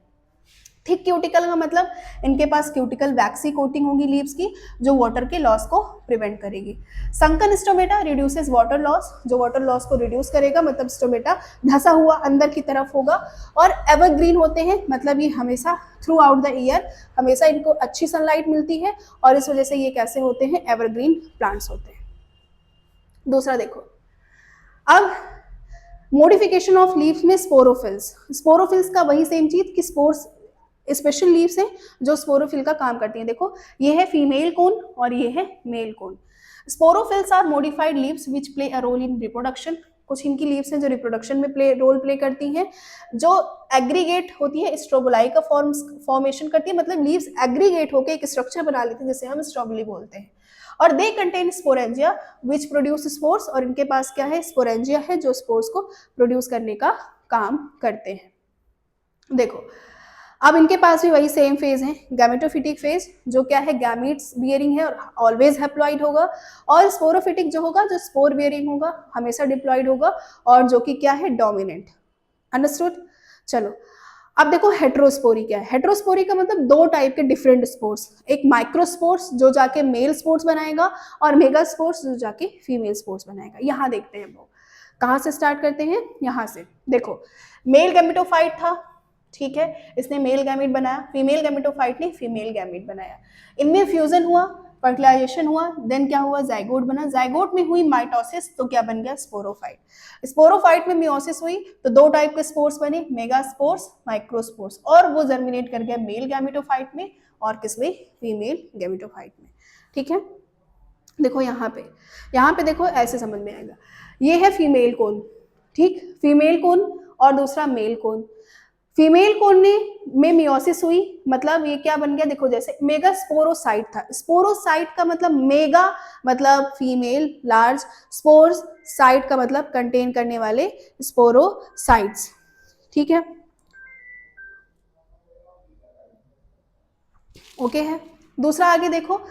थिक क्यूटिकल का मतलब इनके पास क्यूटिकल वैक्सी कोटिंग होगी लीव्स की, जो वाटर के लॉस को प्रिवेंट करेगी। Sunken stomata reduces water loss, जो वाटर लॉस को रिड्यूस करेगा, मतलब स्टोमेटा धसा हुआ अंदर की तरफ होगा। और एवरग्रीन होते हैं, मतलब ये हमेशा थ्रू आउट द ईयर हमेशा इनको अच्छी सनलाइट मिलती है, और इस वजह से ये कैसे होते हैं, एवरग्रीन प्लांट्स होते हैं। दूसरा देखो, अब मोडिफिकेशन ऑफ लीव्स में स्पोरोफिल्स। स्पोरोफिल्स का वही सेम चीज कि स्पोर्स स्पेशल लीव्स हैं जो स्पोरोफिल का काम करती हैं। देखो ये है फीमेल कोन और ये है male cone. Sporophylls are modified leaves which play a role in reproduction. कुछ इनकी लीव्स हैं जो रिप्रोडक्शन में रोल प्ले करती हैं, जो एग्रीगेट होती है, स्ट्रोबोलाई का फॉर्मेशन करती है, मतलब लीव्स एग्रीगेट होकर एक स्ट्रक्चर बना लेती है जिसे हम स्ट्रोबली बोलते हैं। और they contain sporangia which produce spores, और इनके पास क्या है, स्पोरेंजिया है जो स्पोर्स को प्रोड्यूस करने का काम करते हैं। देखो अब इनके पास भी वही सेम फेज है, गैमेटोफिटिक फेज, जो क्या है गैमीट्स बियरिंग है और ऑलवेज हैप्लॉइड होगा, और स्पोरोफिटिक जो होगा, जो स्पोर बियरिंग होगा, हमेशा डिप्लॉइड होगा, और जो कि क्या है डोमिनेंट। अंडरस्टूड। चलो अब देखो हेट्रोस्पोरी क्या है। हेट्रोस्पोरी का मतलब दो टाइप के डिफरेंट स्पोर्स, एक माइक्रोस्पोर्स जो जाके मेल स्पोर्स बनाएगा, और मेगा स्पोर्स जो जाके फीमेल स्पोर्स बनाएगा। यहाँ देखते हैं वो कहाँ से स्टार्ट करते हैं, यहाँ से। देखो मेल गैमेटोफाइट था, ठीक है, इसने मेल गैमेट बनाया, फीमेल गैमेटोफाइट ने फीमेल गैमेट बनाया, इनमें फ्यूजन हुआ, फर्टिलाइजेशन हुआ, देन क्या हुआ, जाइगोट बना, जाइगोट में हुई माइटोसिस, तो क्या बन गया, स्पोरोफाइट। स्पोरोफाइट में मियोसिस हुई तो दो टाइप के स्पोर्स बने, मेगा स्पोर्स, माइक्रोस्पोर्स, और वो जर्मिनेट कर गया मेल गैमेटोफाइट में और किसमें, फीमेल गैमेटोफाइट में। ठीक है, देखो यहाँ पे देखो ऐसे समझ में आएगा, ये है फीमेल कोन, ठीक, फीमेल कोन, और दूसरा मेल कोन। फीमेल कोन में मियोसिस हुई, मतलब ये क्या बन गया, देखो जैसे मेगा स्पोरोसाइट था, स्पोरोसाइट का मतलब मेगा मतलब फीमेल लार्ज, स्पोर्स साइट का मतलब कंटेन करने वाले स्पोरोसाइट्स। ठीक है, ओके है। दूसरा आगे देखो,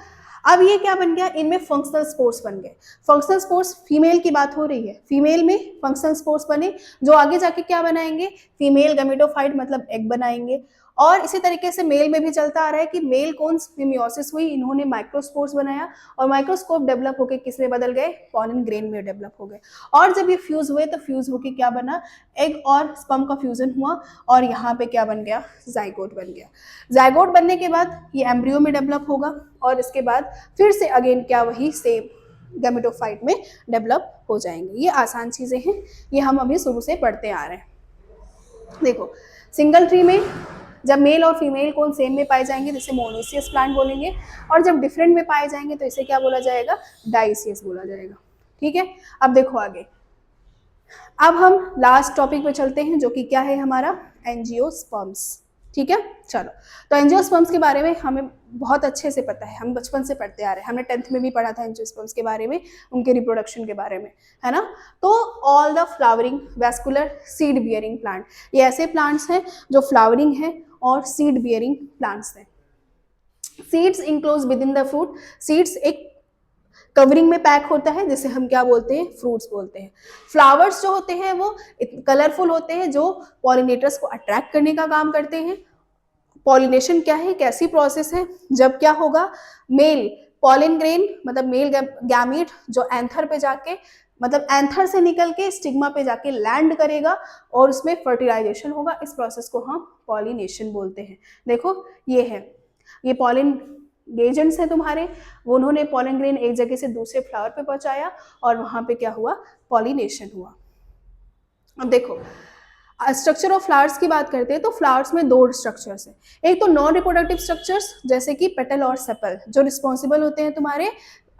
अब ये क्या बन गया, इनमें फंक्शनल स्पोर्स बन गए। फंक्शनल स्पोर्स फीमेल की बात हो रही है, फीमेल में फंक्शनल स्पोर्स बने जो आगे जाके क्या बनाएंगे, फीमेल गैमेटोफाइट मतलब एग बनाएंगे। और इसी तरीके से मेल में भी चलता आ रहा है कि मेल कोन्स में मियोसिस हुई, इन्होंने माइक्रोस्पोर्स बनाया, और माइक्रोस्कोप डेवलप होकर किस में बदल गए, पॉलन ग्रेन में डेवलप हो गए। और जब ये फ्यूज हुए तो फ्यूज होकर क्या बना, एग और स्पर्म का फ्यूजन हुआ, और यहाँ पे क्या बन गया, जाइगोट बन गया। जाइगोट बनने के बाद ये एम्ब्रियो में डेवलप होगा, और इसके बाद फिर से अगेन क्या, वही सेम गैमेटोफाइट में डेवलप हो जाएंगे। ये आसान चीजें हैं, ये हम अभी शुरू से पढ़ते आ रहे हैं। देखो सिंगल ट्री में जब मेल और फीमेल कोन सेम में पाए जाएंगे तो इसे मोनोसियस प्लांट बोलेंगे, और जब डिफरेंट में पाए जाएंगे तो इसे क्या बोला जाएगा, डाइसियस बोला जाएगा। ठीक है, अब देखो आगे, अब हम लास्ट टॉपिक पे चलते हैं जो कि क्या है हमारा, एंजियोस्पर्म्स। ठीक है, चलो तो एंजियोस्पर्म्स के बारे में हमें बहुत अच्छे से पता है, हम बचपन से पढ़ते आ रहे हैं, हमने 10th में भी पढ़ा था एंजियोस्पर्म्स के बारे में, उनके रिप्रोडक्शन के बारे में, है ना। तो all the flowering vascular seed bearing plant, ये ऐसे प्लांट्स हैं जो फ्लावरिंग है और सीड बियरिंग प्लांट्स हैं। Seeds enclose with in the fruit, seeds एक कवरिंग में पैक होता है जिसे हम क्या बोलते हैं, फ्रूट्स बोलते हैं। फ्लावर्स जो होते हैं वो कलरफुल होते हैं, जो पॉलिनेटर्स को अट्रैक्ट करने का काम करते हैं। पॉलिनेशन क्या है, कैसी प्रोसेस है, जब क्या होगा, मेल पॉलिन ग्रेन मतलब मेल गैमीट जो एंथर पे जाके, मतलब एंथर से निकल के स्टिग्मा पे जाके लैंड करेगा, और उसमें फर्टिलाइजेशन होगा, इस प्रोसेस को हम पॉलिनेशन बोलते हैं। देखो ये है, ये पॉलिन एजेंट्स हैं तुम्हारे, वो उन्होंने पॉलन ग्रेन एक जगह से दूसरे फ्लावर पे पहुंचाया, और वहां पे क्या हुआ, पॉलिनेशन हुआ। अब देखो स्ट्रक्चर ऑफ फ्लावर्स की बात करते हैं तो फ्लावर्स में दो स्ट्रक्चर्स हैं, एक तो नॉन रिप्रोडक्टिव स्ट्रक्चर्स जैसे कि पेटल और सेपल, जो रिस्पॉन्सिबल होते हैं तुम्हारे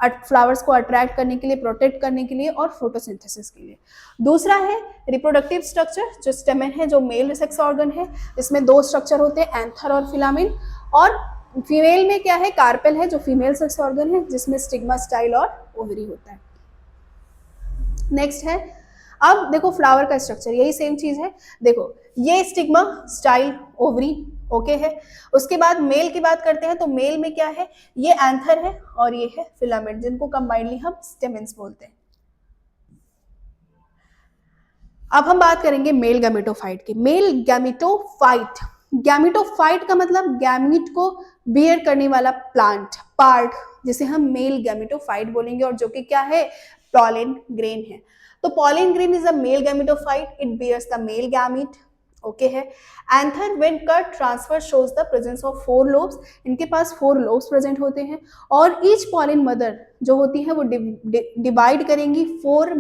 फ्लावर्स को अट्रैक्ट करने के लिए, प्रोटेक्ट करने के लिए और फोटोसिंथेसिस के लिए। दूसरा है रिप्रोडक्टिव स्ट्रक्चर, जो स्टेमेन है, जो मेल सेक्स ऑर्गन है, इसमें दो स्ट्रक्चर होते हैं, एंथर और फिलामेन। और फीमेल में क्या है, कार्पेल है जो फीमेल सेक्स ऑर्गन है, जिसमें स्टिग्मा, स्टाइल और ओवरी होता है। नेक्स्ट है, अब देखो फ्लावर का स्ट्रक्चर, यही सेम चीज है। देखो ये स्टिग्मा, स्टाइल, ओवरी, ओके है। उसके बाद मेल की बात करते हैं तो मेल में क्या है, ये एंथर है और ये है फिलामेंट, जिनको कंबाइंडली हम स्टेमेंस बोलते हैं। अब हम बात करेंगे मेल गैमेटोफाइट की। मेल गैमेटोफाइट गैमिटोफाइट का मतलब गैमीट को बियर करने वाला प्लांट पार्ट, जिसे हम मेल गैमिटोफाइट बोलेंगे, और जो कि क्या है, पॉलन ग्रेन है। तो pollen grain is a male gametophyte, it bears the male gamete, okay है। Anther when cut transverse shows the presence of 4 lobes, इनके पास 4 लोब्स प्रेजेंट होते हैं, और ईच पॉलन मदर जो होती है वो डिवाइड करेंगी 4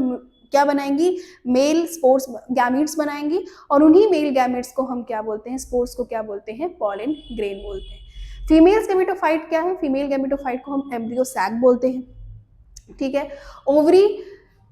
क्या बनाएंगी, मेल स्पोर्स गैमीट्स बनाएंगी, और उन्हीं मेल गैमीट्स को हम क्या बोलते हैं, स्पोर्स को क्या बोलते हैं, पॉलन ग्रेन बोलते हैं। फीमेल गैमेटोफाइट क्या है, फीमेल गैमेटोफाइट को हम एम्ब्रियो सैक बोलते हैं, ठीक है। Ovary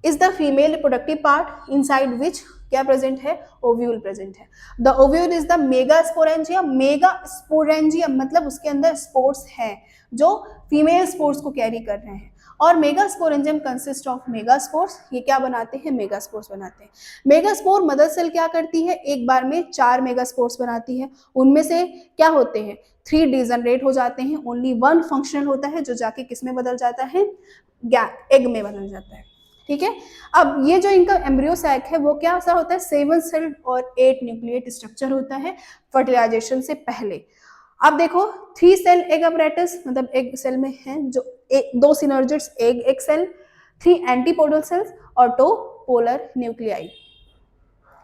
is the female reproductive part inside which क्या प्रेजेंट है, ओव्यूल प्रेजेंट है। The ovule is the megasporangium, megasporangium मतलब उसके अंदर स्पोर्स हैं जो फीमेल स्पोर्स को कैरी कर रहे हैं, और मेगास्पोरेंजियम कंसिस्ट ऑफ मेगास्पोर्स, ये क्या बनाते हैं, मेगास्पोर्स बनाते हैं। मेगास्पोर मदर सेल क्या करती है, एक बार में 4 मेगास्पोर्स बनाती है, उनमें से क्या होते हैं, 3 डिजनरेट हो जाते हैं, ओनली 1 फंक्शनल होता है जो जाके किस में बदल जाता है, एग में बदल जाता है, ठीक है। अब ये जो इनका एम्ब्रियो सैक है वो क्या सा होता है, 7 सेल और 8 न्यूक्लिएट स्ट्रक्चर होता है फर्टिलाइजेशन से पहले। अब देखो 3 सेल एग अपरेटस, मतलब एग सेल में है जो 2 synergids egg cell, 3 antipodal cells और 2 पोलर न्यूक्लियाई।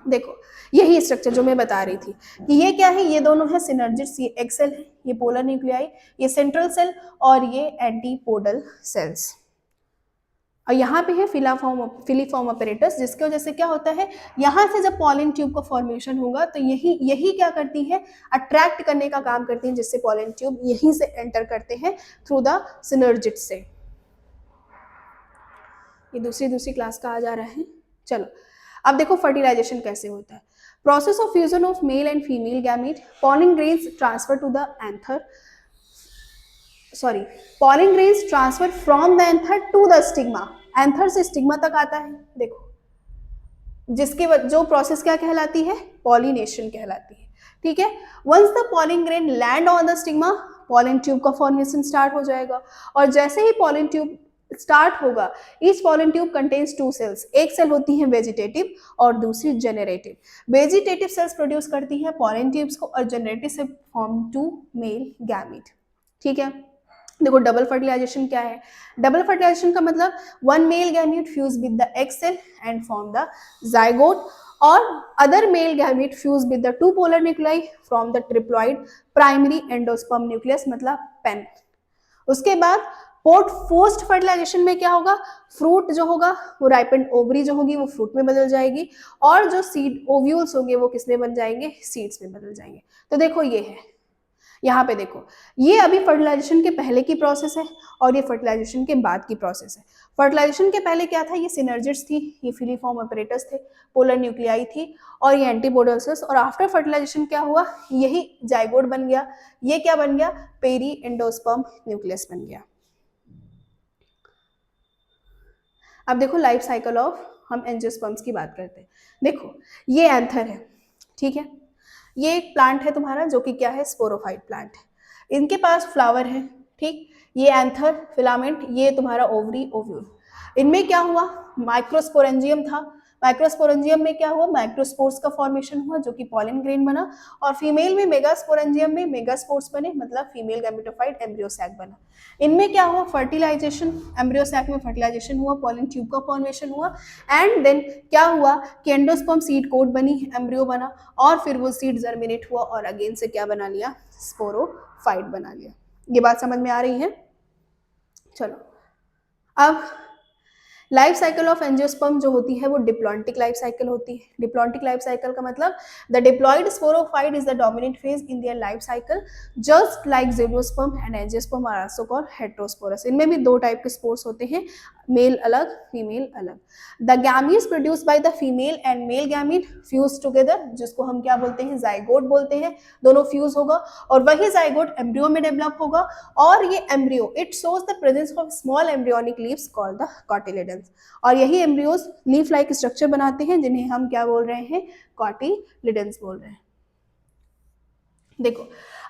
देखो यही स्ट्रक्चर जो मैं बता रही थी कि ये क्या है, ये दोनों है सिनर्जिड्स, ये एग सेल है, ये पोलर न्यूक्लियाई, ये सेंट्रल सेल और ये एंटीपोडल सेल्स। और यहाँ पे है फिलीफॉर्म अपरेटस, जिसकी वजह से क्या होता है, यहाँ से जब पॉलन ट्यूब का फॉर्मेशन होगा तो यही क्या करती है, अट्रैक्ट करने का काम करती है, जिससे पॉलन ट्यूब यहीं से एंटर करते हैं थ्रू द सिनर्जिड से। ये दूसरी क्लास का आ जा रहा है। चलो अब देखो फर्टिलाइजेशन कैसे होता है। Process of fusion of male and female gamete, pollen grains transfer to the anther, pollen grains transfer from the anther to the stigma, anther से स्टिग्मा तक आता है। देखो जिसकी जो प्रोसेस क्या कहलाती है, पॉलिनेशन कहलाती है, ठीक है। Once the pollen grain land on the stigma, pollen tube का फॉर्मेशन स्टार्ट हो जाएगा, और जैसे ही पॉलन ट्यूब स्टार्ट होगा, each pollen tube contains 2 cells, एक सेल होती है वेजिटेटिव और दूसरी जेनरेटिव। वेजिटेटिव सेल्स प्रोड्यूस करती है पॉलन ट्यूब्स को, और जेनरेटिव से फॉर्म 2 मेल गैमीट, ठीक है। देखो डबल फर्टिलाइजेशन क्या है, डबल फर्टिलाइजेशन का मतलब 1 male gamete fuse with the egg cell and form the zygote, और other male gamete fuse with the 2 polar nuclei from the triploid primary endosperm nucleus, मतलब PEN. उसके बाद पोस्ट फर्टिलाइजेशन में क्या होगा, फ्रूट जो होगा वो राइपेंड ओवरी जो होगी वो फ्रूट में बदल जाएगी, और जो सीड ओव्यूल्स होंगे वो किस में बन जाएंगे, सीड्स में बदल जाएंगे। तो देखो ये है, यहाँ पे देखो ये अभी फर्टिलाइजेशन के पहले की प्रोसेस है और ये फर्टिलाइजेशन के बाद की प्रोसेस है। फर्टिलाइजेशन के पहले क्या था, ये सिनर्जिड्स थी, ये फिलीफॉर्म अपरेटस थे, पोलर न्यूक्लियाई थी और ये एंटीपोडल सेल्स, और आफ्टर फर्टिलाइजेशन क्या हुआ, यही जाइगोट बन गया, ये क्या बन गया, पेरी एंडोस्पर्म न्यूक्लियस बन गया। अब देखो लाइफ साइकिल ऑफ, हम एंजियोस्पर्म्स की बात करते हैं। देखो ये एंथर है, ठीक है, ये एक प्लांट है तुम्हारा जो कि क्या है, स्पोरोफाइट प्लांट है, इनके पास फ्लावर है, ठीक, ये एंथर, फिलामेंट, ये तुम्हारा ओवरी, ओव्यूल। इनमें क्या हुआ, माइक्रोस्पोरेंजियम था, माइक्रोस्पोरेंजियम में क्या हुआ, माइक्रोस्पोर्स का फॉर्मेशन हुआ जो कि पॉलन ग्रेन बना, और फीमेल में मेगास्पोरेंजियम में मेगास्पोर्स बने, मतलब फीमेल गैमेटोफाइट एम्ब्रियो सैक बना। इनमें क्या हुआ, फर्टिलाइजेशन, एम्ब्रियो सैक में फर्टिलाइजेशन हुआ, पॉलन ट्यूब का फॉर्मेशन हुआ, एंड देन क्या हुआ कि एंडोस्पर्म सीड कोट बनी, एम्ब्रियो बना, और फिर वो सीड जर्मिनेट हुआ और अगेन से क्या बना लिया, स्पोरोफाइट बना लिया। ये बात समझ में आ रही है। चलो अब लाइफ साइकिल ऑफ एंजियोस्पर्म जो होती है वो डिप्लॉन्टिक लाइफ साइकिल होती है। डिप्लॉन्टिक लाइफ साइकिल का मतलब the diploid sporophyte is the dominant phase in their life cycle, just like gymnosperm and angiosperm are also called heterosporous. इनमें भी 2 टाइप के स्पोर्स होते हैं, मेल अलग, फीमेल अलग। The gametes produced by the female and mail gamete fuse together, जिसको हम क्या बोलते हैं, जाइगोट बोलते हैं, दोनों फ्यूज होगा और वही जाइगोट एम्ब्रियो में डेवलप होगा, और ये embryo it shows the presence of small embryonic leaves called the cotyledons, और यही एम्ब्रियोज लीफ लाइक स्ट्रक्चर बनाते हैं जिन्हें हम क्या बोल रहे हैं, कॉटिलिडन्स बोल रहे हैं। देखो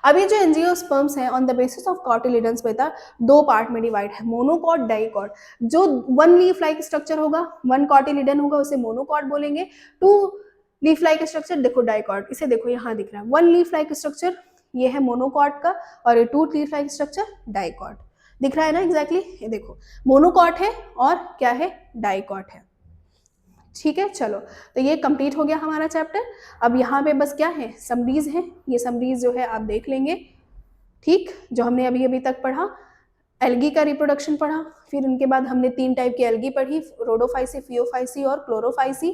अभी जो एंजियोस्पर्म्स हैं on the basis of cotyledons बेटा 2 पार्ट में डिवाइड है, मोनोकॉट, डाइकॉट। जो 1 लीफ लाइक स्ट्रक्चर होगा, 1 कॉटिलिडन होगा, उसे मोनोकॉट बोलेंगे। 2 लीफ लाइक स्ट्रक्चर देखो डाइकॉट, इसे देखो यहाँ दिख रहा है, वन लीफ लाइक स्ट्रक्चर ये है मोनोकॉट का, और ये two leaf like structure dicot, दिख रहा है ना एग्जैक्टली ये देखो मोनोकॉट है और क्या है डाइकॉट है। ठीक है, चलो तो ये कंप्लीट हो गया हमारा चैप्टर। अब यहाँ पे बस क्या है, समरीज है, ये समरीज जो है आप देख लेंगे। ठीक, जो हमने अभी अभी तक पढ़ा, एल्गी का रिप्रोडक्शन पढ़ा, फिर उनके बाद हमने 3 टाइप की एल्गी पढ़ी, रोडोफाइसी, फियोफाइसी और क्लोरोफाइसी,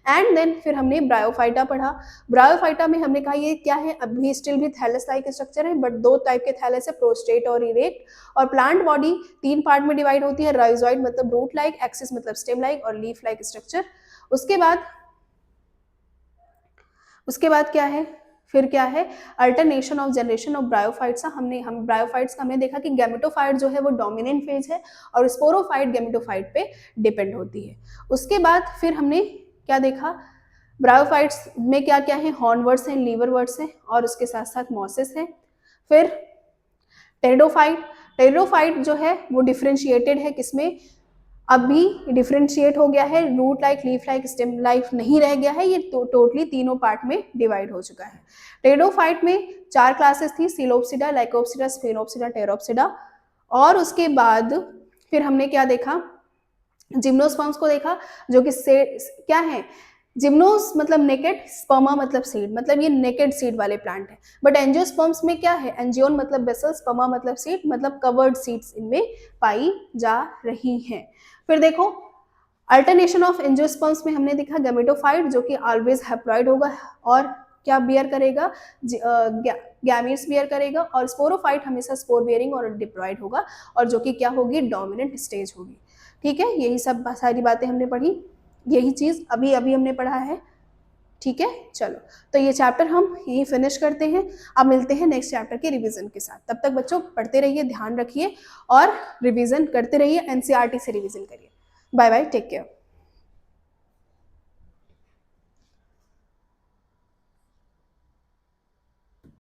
एंड देन फिर हमने ब्रायोफाइटा पढ़ा। ब्रायोफाइटा में हमने कहा ये क्या है, अभी स्टिल भी थैलस लाइक स्ट्रक्चर है, बट 2 टाइप के थैलस है, प्रोस्टेट और इरेक्ट। और प्लांट बॉडी 3 पार्ट में डिवाइड होती है, राइजोइड मतलब रूट लाइक, एक्सिस मतलब स्टेम लाइक और लीफ लाइक स्ट्रक्चर। उसके बाद क्या है, फिर क्या है, alternation of generation of bryophytes. हम ब्रायोफाइट्स का हमने देखा कि गैमेटोफाइट जो है वो डोमिनेंट फेज है और स्पोरोफाइट गैमेटोफाइट पे डिपेंड होती है। उसके बाद फिर हमने क्या देखा, ब्रायोफाइट्स में क्या क्या है, हॉर्नवर्ड्स हैं, लीवरवर्ड्स हैं और उसके साथ साथ मॉसेस है। फिर टेरिडोफाइट जो है वो डिफ्रेंशिएटेड है, किसमें, अभी डिफ्रेंशिएट हो गया है, root like, leaf like, stem like नहीं रह गया है, ये टोटली तीनों पार्ट में डिवाइड हो चुका है। टेरिडोफाइट में 4 क्लासेस थी, सिलोप्सिडा, लाइकोप्सिडा, स्फेनोप्सिडा, टेरोप्सिडा। और उसके बाद फिर हमने क्या देखा, जिम्नोस्पर्म्स को देखा, जो कि क्या है, जिम्नोस मतलब नेकेड, स्पर्मा मतलब सीड, मतलब ये नेकेड सीड वाले प्लांट है। बट एंजियोस्पर्म्स में क्या है, एंजियोन मतलब वेसल, स्पर्मा मतलब सीड, मतलब कवर्ड सीड्स इनमें पाई जा रही हैं। फिर देखो अल्टरनेशन ऑफ एंजियोस्पर्म्स में हमने देखा गैमेटोफाइट जो कि ऑलवेज हैप्लॉइड होगा और क्या बियर करेगा, गैमीट्स बियर करेगा, और स्पोरोफाइट हमेशा स्पोर बियरिंग और डिप्लॉइड होगा और जो कि क्या होगी, डोमिनेंट स्टेज होगी। ठीक है, यही सब सारी बातें हमने पढ़ी, यही चीज़ अभी अभी हमने पढ़ा है। ठीक है, चलो तो ये चैप्टर हम यही फिनिश करते हैं। अब मिलते हैं नेक्स्ट चैप्टर के रिवीजन के साथ। तब तक बच्चों पढ़ते रहिए, ध्यान रखिए और रिवीजन करते रहिए, एनसीईआरटी से रिवीजन करिए। Bye bye, take care.